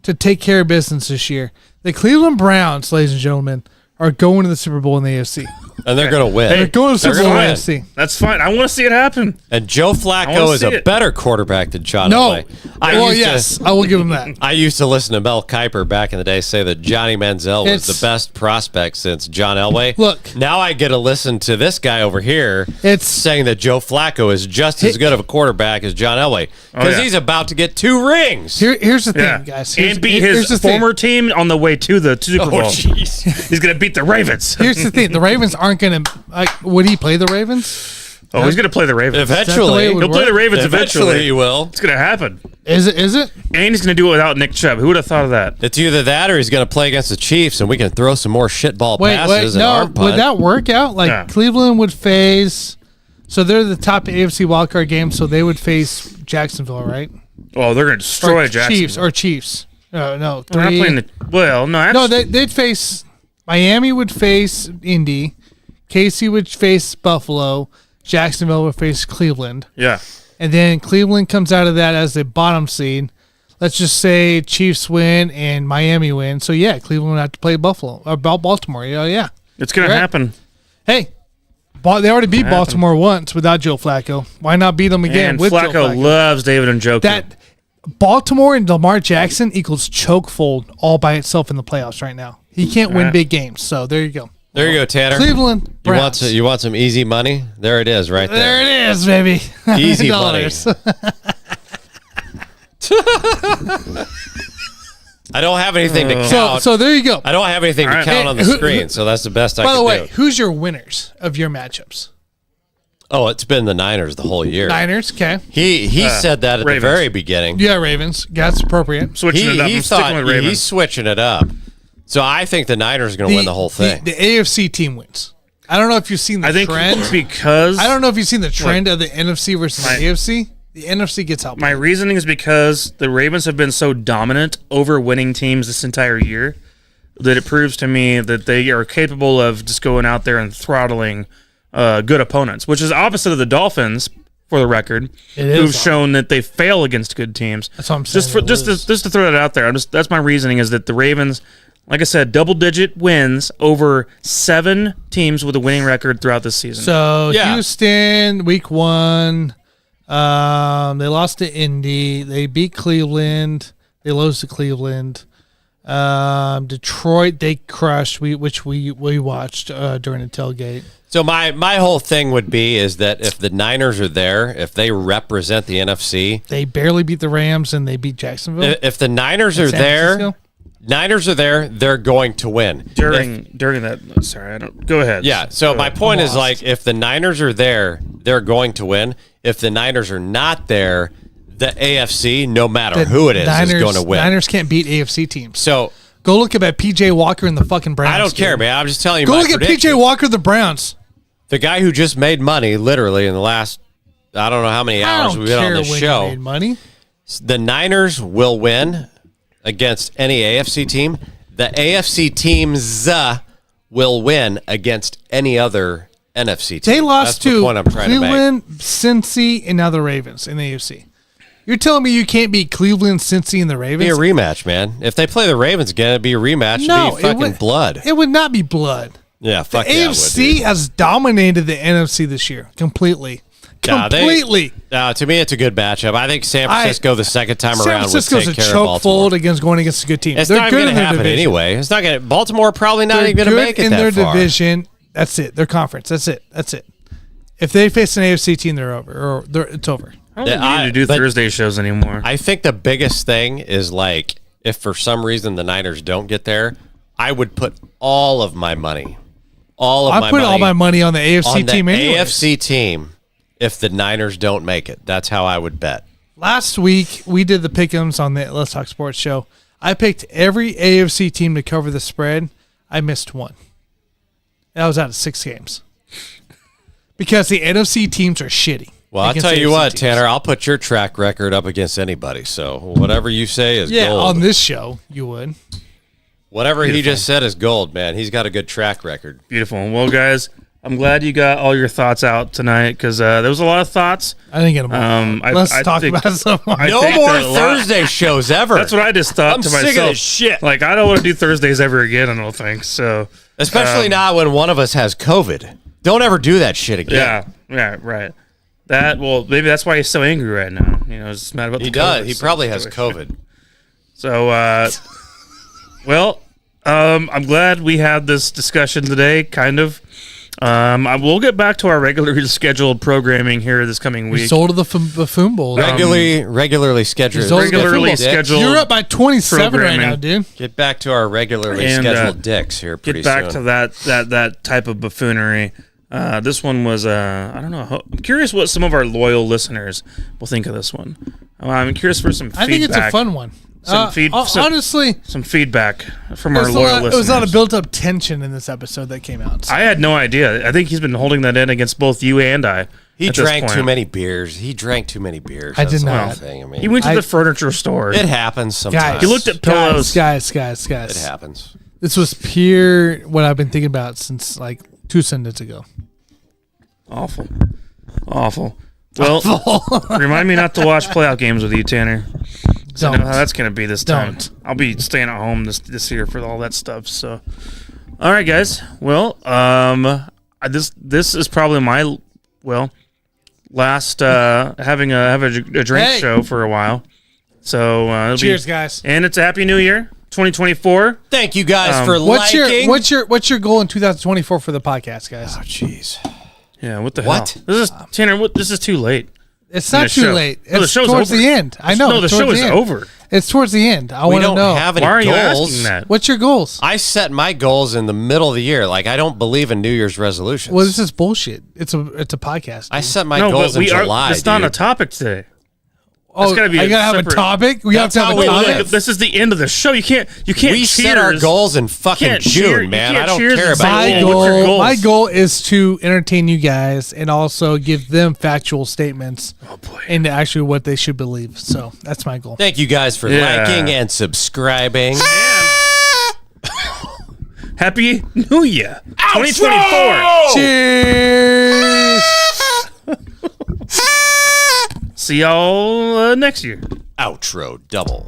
to take care of business this year. The Cleveland Browns, ladies and gentlemen, are going to the Super Bowl in the AFC. And they're going to win. They're going to the They're Super Bowl in gonna the win. AFC. That's fine. I want to see it happen. And Joe I Flacco wanna is see a it. better quarterback than John No. Elway. Well, yes, I will give him that. I used to listen to Mel Kiper back in the day say that Johnny Manziel was It's- the best prospect since John Elway. Look. Now I get to listen to this guy over here It's- saying that Joe Flacco is just as good of a quarterback as John Elway because yeah. he's about to get 2 rings. Here's the thing, Yeah. guys. And beat here's his the thing. former team on the way to the Super Oh, Bowl. jeez. He's going to beat the Ravens. Here's the thing. The Ravens aren't going to. Would he play the Ravens? Oh, he's going to play the Ravens. Eventually. it would He'll play the Ravens eventually. he will. It's going to happen. Is it? And he's going to do it without Nick Chubb. Who would have thought of that? It's either that or he's going to play against the Chiefs and we can throw some more shitball passes and no. arm punt. Would that work out? Like Yeah. Cleveland would face. So they're the top AFC wildcard game. So they would face Jacksonville, right? Oh, they're going to destroy Or Jacksonville. Chiefs. No, They're not three. playing the. Well, no, actually, No, they'd face Miami would face Indy, KC would face Buffalo, Jacksonville would face Cleveland, yeah. and then Cleveland comes out of that as the bottom seed. Let's just say Chiefs win and Miami win. So yeah, Cleveland would have to play Buffalo or Baltimore. Yeah. It's going Right. to happen. Hey, they already beat Happen. Baltimore once without Joe Flacco. Why not beat them again And with Joe Flacco Flacco? loves David and Njoku. That Baltimore and Lamar Jackson equals chokefold all by itself in the playoffs right now. He can't win Right. big games. So there you go. There you go, Tanner. Cleveland Browns. You want some easy money? There it is, right There there. it is, baby. Easy $100. I don't have anything to count. So there you go. I don't have anything All to right. count on the Who- screen, so that's the best I By can the way, do. who's your winners of your matchups? Oh, it's been the Niners the whole year. Niners, okay. He said that at Ravens. the very beginning. Yeah, Ravens. That's appropriate. Switching it up. He I'm sticking thought with Ravens. he's switching it up. So I think the Niners are going to win the whole thing. The AFC team wins. I don't know if you've seen the I think trend. because I don't know if you've seen the trend of the NFC versus My- the AFC. The NFC gets out. my reasoning is because the Ravens have been so dominant over winning teams this entire year that it proves to me that they are capable of just going out there and throttling good opponents, which is opposite of the Dolphins, for the record, It is who've opposite. shown that they fail against good teams. That's what I'm saying. Just to throw that out there. That's my reasoning is that the Ravens, like I said, double-digit wins over 7 teams with a winning record throughout this season. So Yeah. Houston, week 1, they lost to Indy. They beat Cleveland. They lost to Cleveland. Detroit, they crushed. Which we watched during the tailgate. So my whole thing would be is that if the Niners are there, if they represent the NFC, They barely beat the Rams and they beat Jacksonville. if the Niners are San there, Francisco? they're going to win. during that, sorry, I don't go ahead. Yeah. So my point is lost. like if the Niners are there, they're going to win. If the Niners are not there, the AFC, no matter who it is going to win. Niners can't beat AFC teams. So Go look at PJ Walker and the fucking Browns. I don't care, dude. man. I'm just telling you. Go my look at prediction. PJ Walker, the Browns. The guy who just made money, literally in the last, I don't know how many I hours don't we've been on care this when show. you made money. The Niners will win against any AFC team. The AFC teams will win against any other NFC team. They lost That's the to point I'm trying to make. Cleveland, Cincy, and now the Ravens in the AFC. You're telling me you can't beat Cleveland, Cincy, and the It'd be a Ravens? rematch, man. If they play the Ravens again, it'd be a rematch. No, It'd be fucking blood. It would not be blood. Yeah, fuck The yeah, it would, AFC dude. has dominated the NFC this year completely. Nah, Completely. To me, it's a good matchup. I think San Francisco the second time San around would Francisco's take a care of Baltimore. chokefold against going against a good team. It's They're not good going in to their happen division. anyway. It's not going to. Baltimore probably not They're even going to good make it in that their far. division. That's it. Their conference. That's it. If they face an AFC team, they're over. It's over. I don't think we need to do but Thursday shows anymore. I think the biggest thing is like if for some reason the Niners don't get there, I would put all of my money, I put all my money on the AFC on the team anyways. AFC team. If the Niners don't make it, that's how I would bet. Last week, we did the pick'ems on the Let's Talk Sports show. I picked every AFC team to cover the spread. I missed one. That was out of 6 games. Because the NFC teams are shitty. Well, I'll against tell you AFC what, teams. Tanner, I'll put your track record up against anybody. So whatever you say is Yeah, gold. on this show, you would. Whatever he Beautiful. just said is gold, man. He's got a good track record. Beautiful. Well, guys, I'm glad you got all your thoughts out tonight because there was a lot of thoughts. I didn't get them all. Let's talk about some more. I No think more that a lot- Thursday shows ever. That's what I just thought I'm to sick myself. of this shit. Like, I don't want to do Thursdays ever again, I don't think. So, Especially not when one of us has COVID. Don't ever do that shit again. yeah, right. Maybe that's why he's so angry right now. You know, he's mad about He the does. COVID He probably has situation. COVID. So, I'm glad we had this discussion today, kind of. We'll get back to our regularly scheduled programming here this coming week. Sold to the Buffoon Bowl. Regularly scheduled. Sold to the Regularly Buffoon Bowl. scheduled. You're up by 27 right programming. now, dude. Get back to our regularly And, scheduled dicks here pretty Get back soon. to that type of buffoonery. This one was I don't know. I'm curious what some of our loyal listeners will think of this one. I'm curious for some feedback. I think it's a fun one. Honestly, some feedback from our there's loyal listeners. it was a lot of built-up tension in this episode that came out. So. I had no idea. I think he's been holding that in against both you and I. He at this drank point. too many beers. He drank too many beers. I That's did the not. whole thing. I mean, He went to the furniture store. it happens sometimes. Guys, He looked at pillows. Guys. It happens. This was pure what I've been thinking about since like 2 sentences ago. Awful. Well, remind me not to watch playoff games with you, Tanner. I know how that's going to be this time. Don't. I'll be staying at home this year for all that stuff. So, all right, guys. Well, this is probably my last having a drink show for a while. So Cheers, guys. And it's a Happy New Year, 2024. Thank you guys for What's liking. your goal in 2024 for the podcast, guys? Oh, jeez. Yeah, what the What? hell? This is Tanner. This is too late. It's not the too show. late. No, the It's show's towards over. the end. I know. No, the it's show towards is the end. over. It's towards the end. I We want to don't know. have any Why are you goals. asking that? What's your goals? I set my goals in the middle of the year. Like, I don't believe in New Year's resolutions. Well, this is bullshit. It's a podcast. I set my No, goals but in July. It's not dude. a topic today. Oh, gotta be I a gotta have a separate- topic. We have That's to have how a we topic. live. This is the end of the show. You can't. We cheers. set our goals in fucking can't June, cheer- you man. can't I don't cheers care and about say, it. "Well, what's your goals?" My goal is to entertain you guys and also give them factual statements into actually what they should believe. So that's my goal. Thank you guys for Yeah. liking and subscribing. Happy New Year, 2024. Cheers. See y'all next year. Outro double.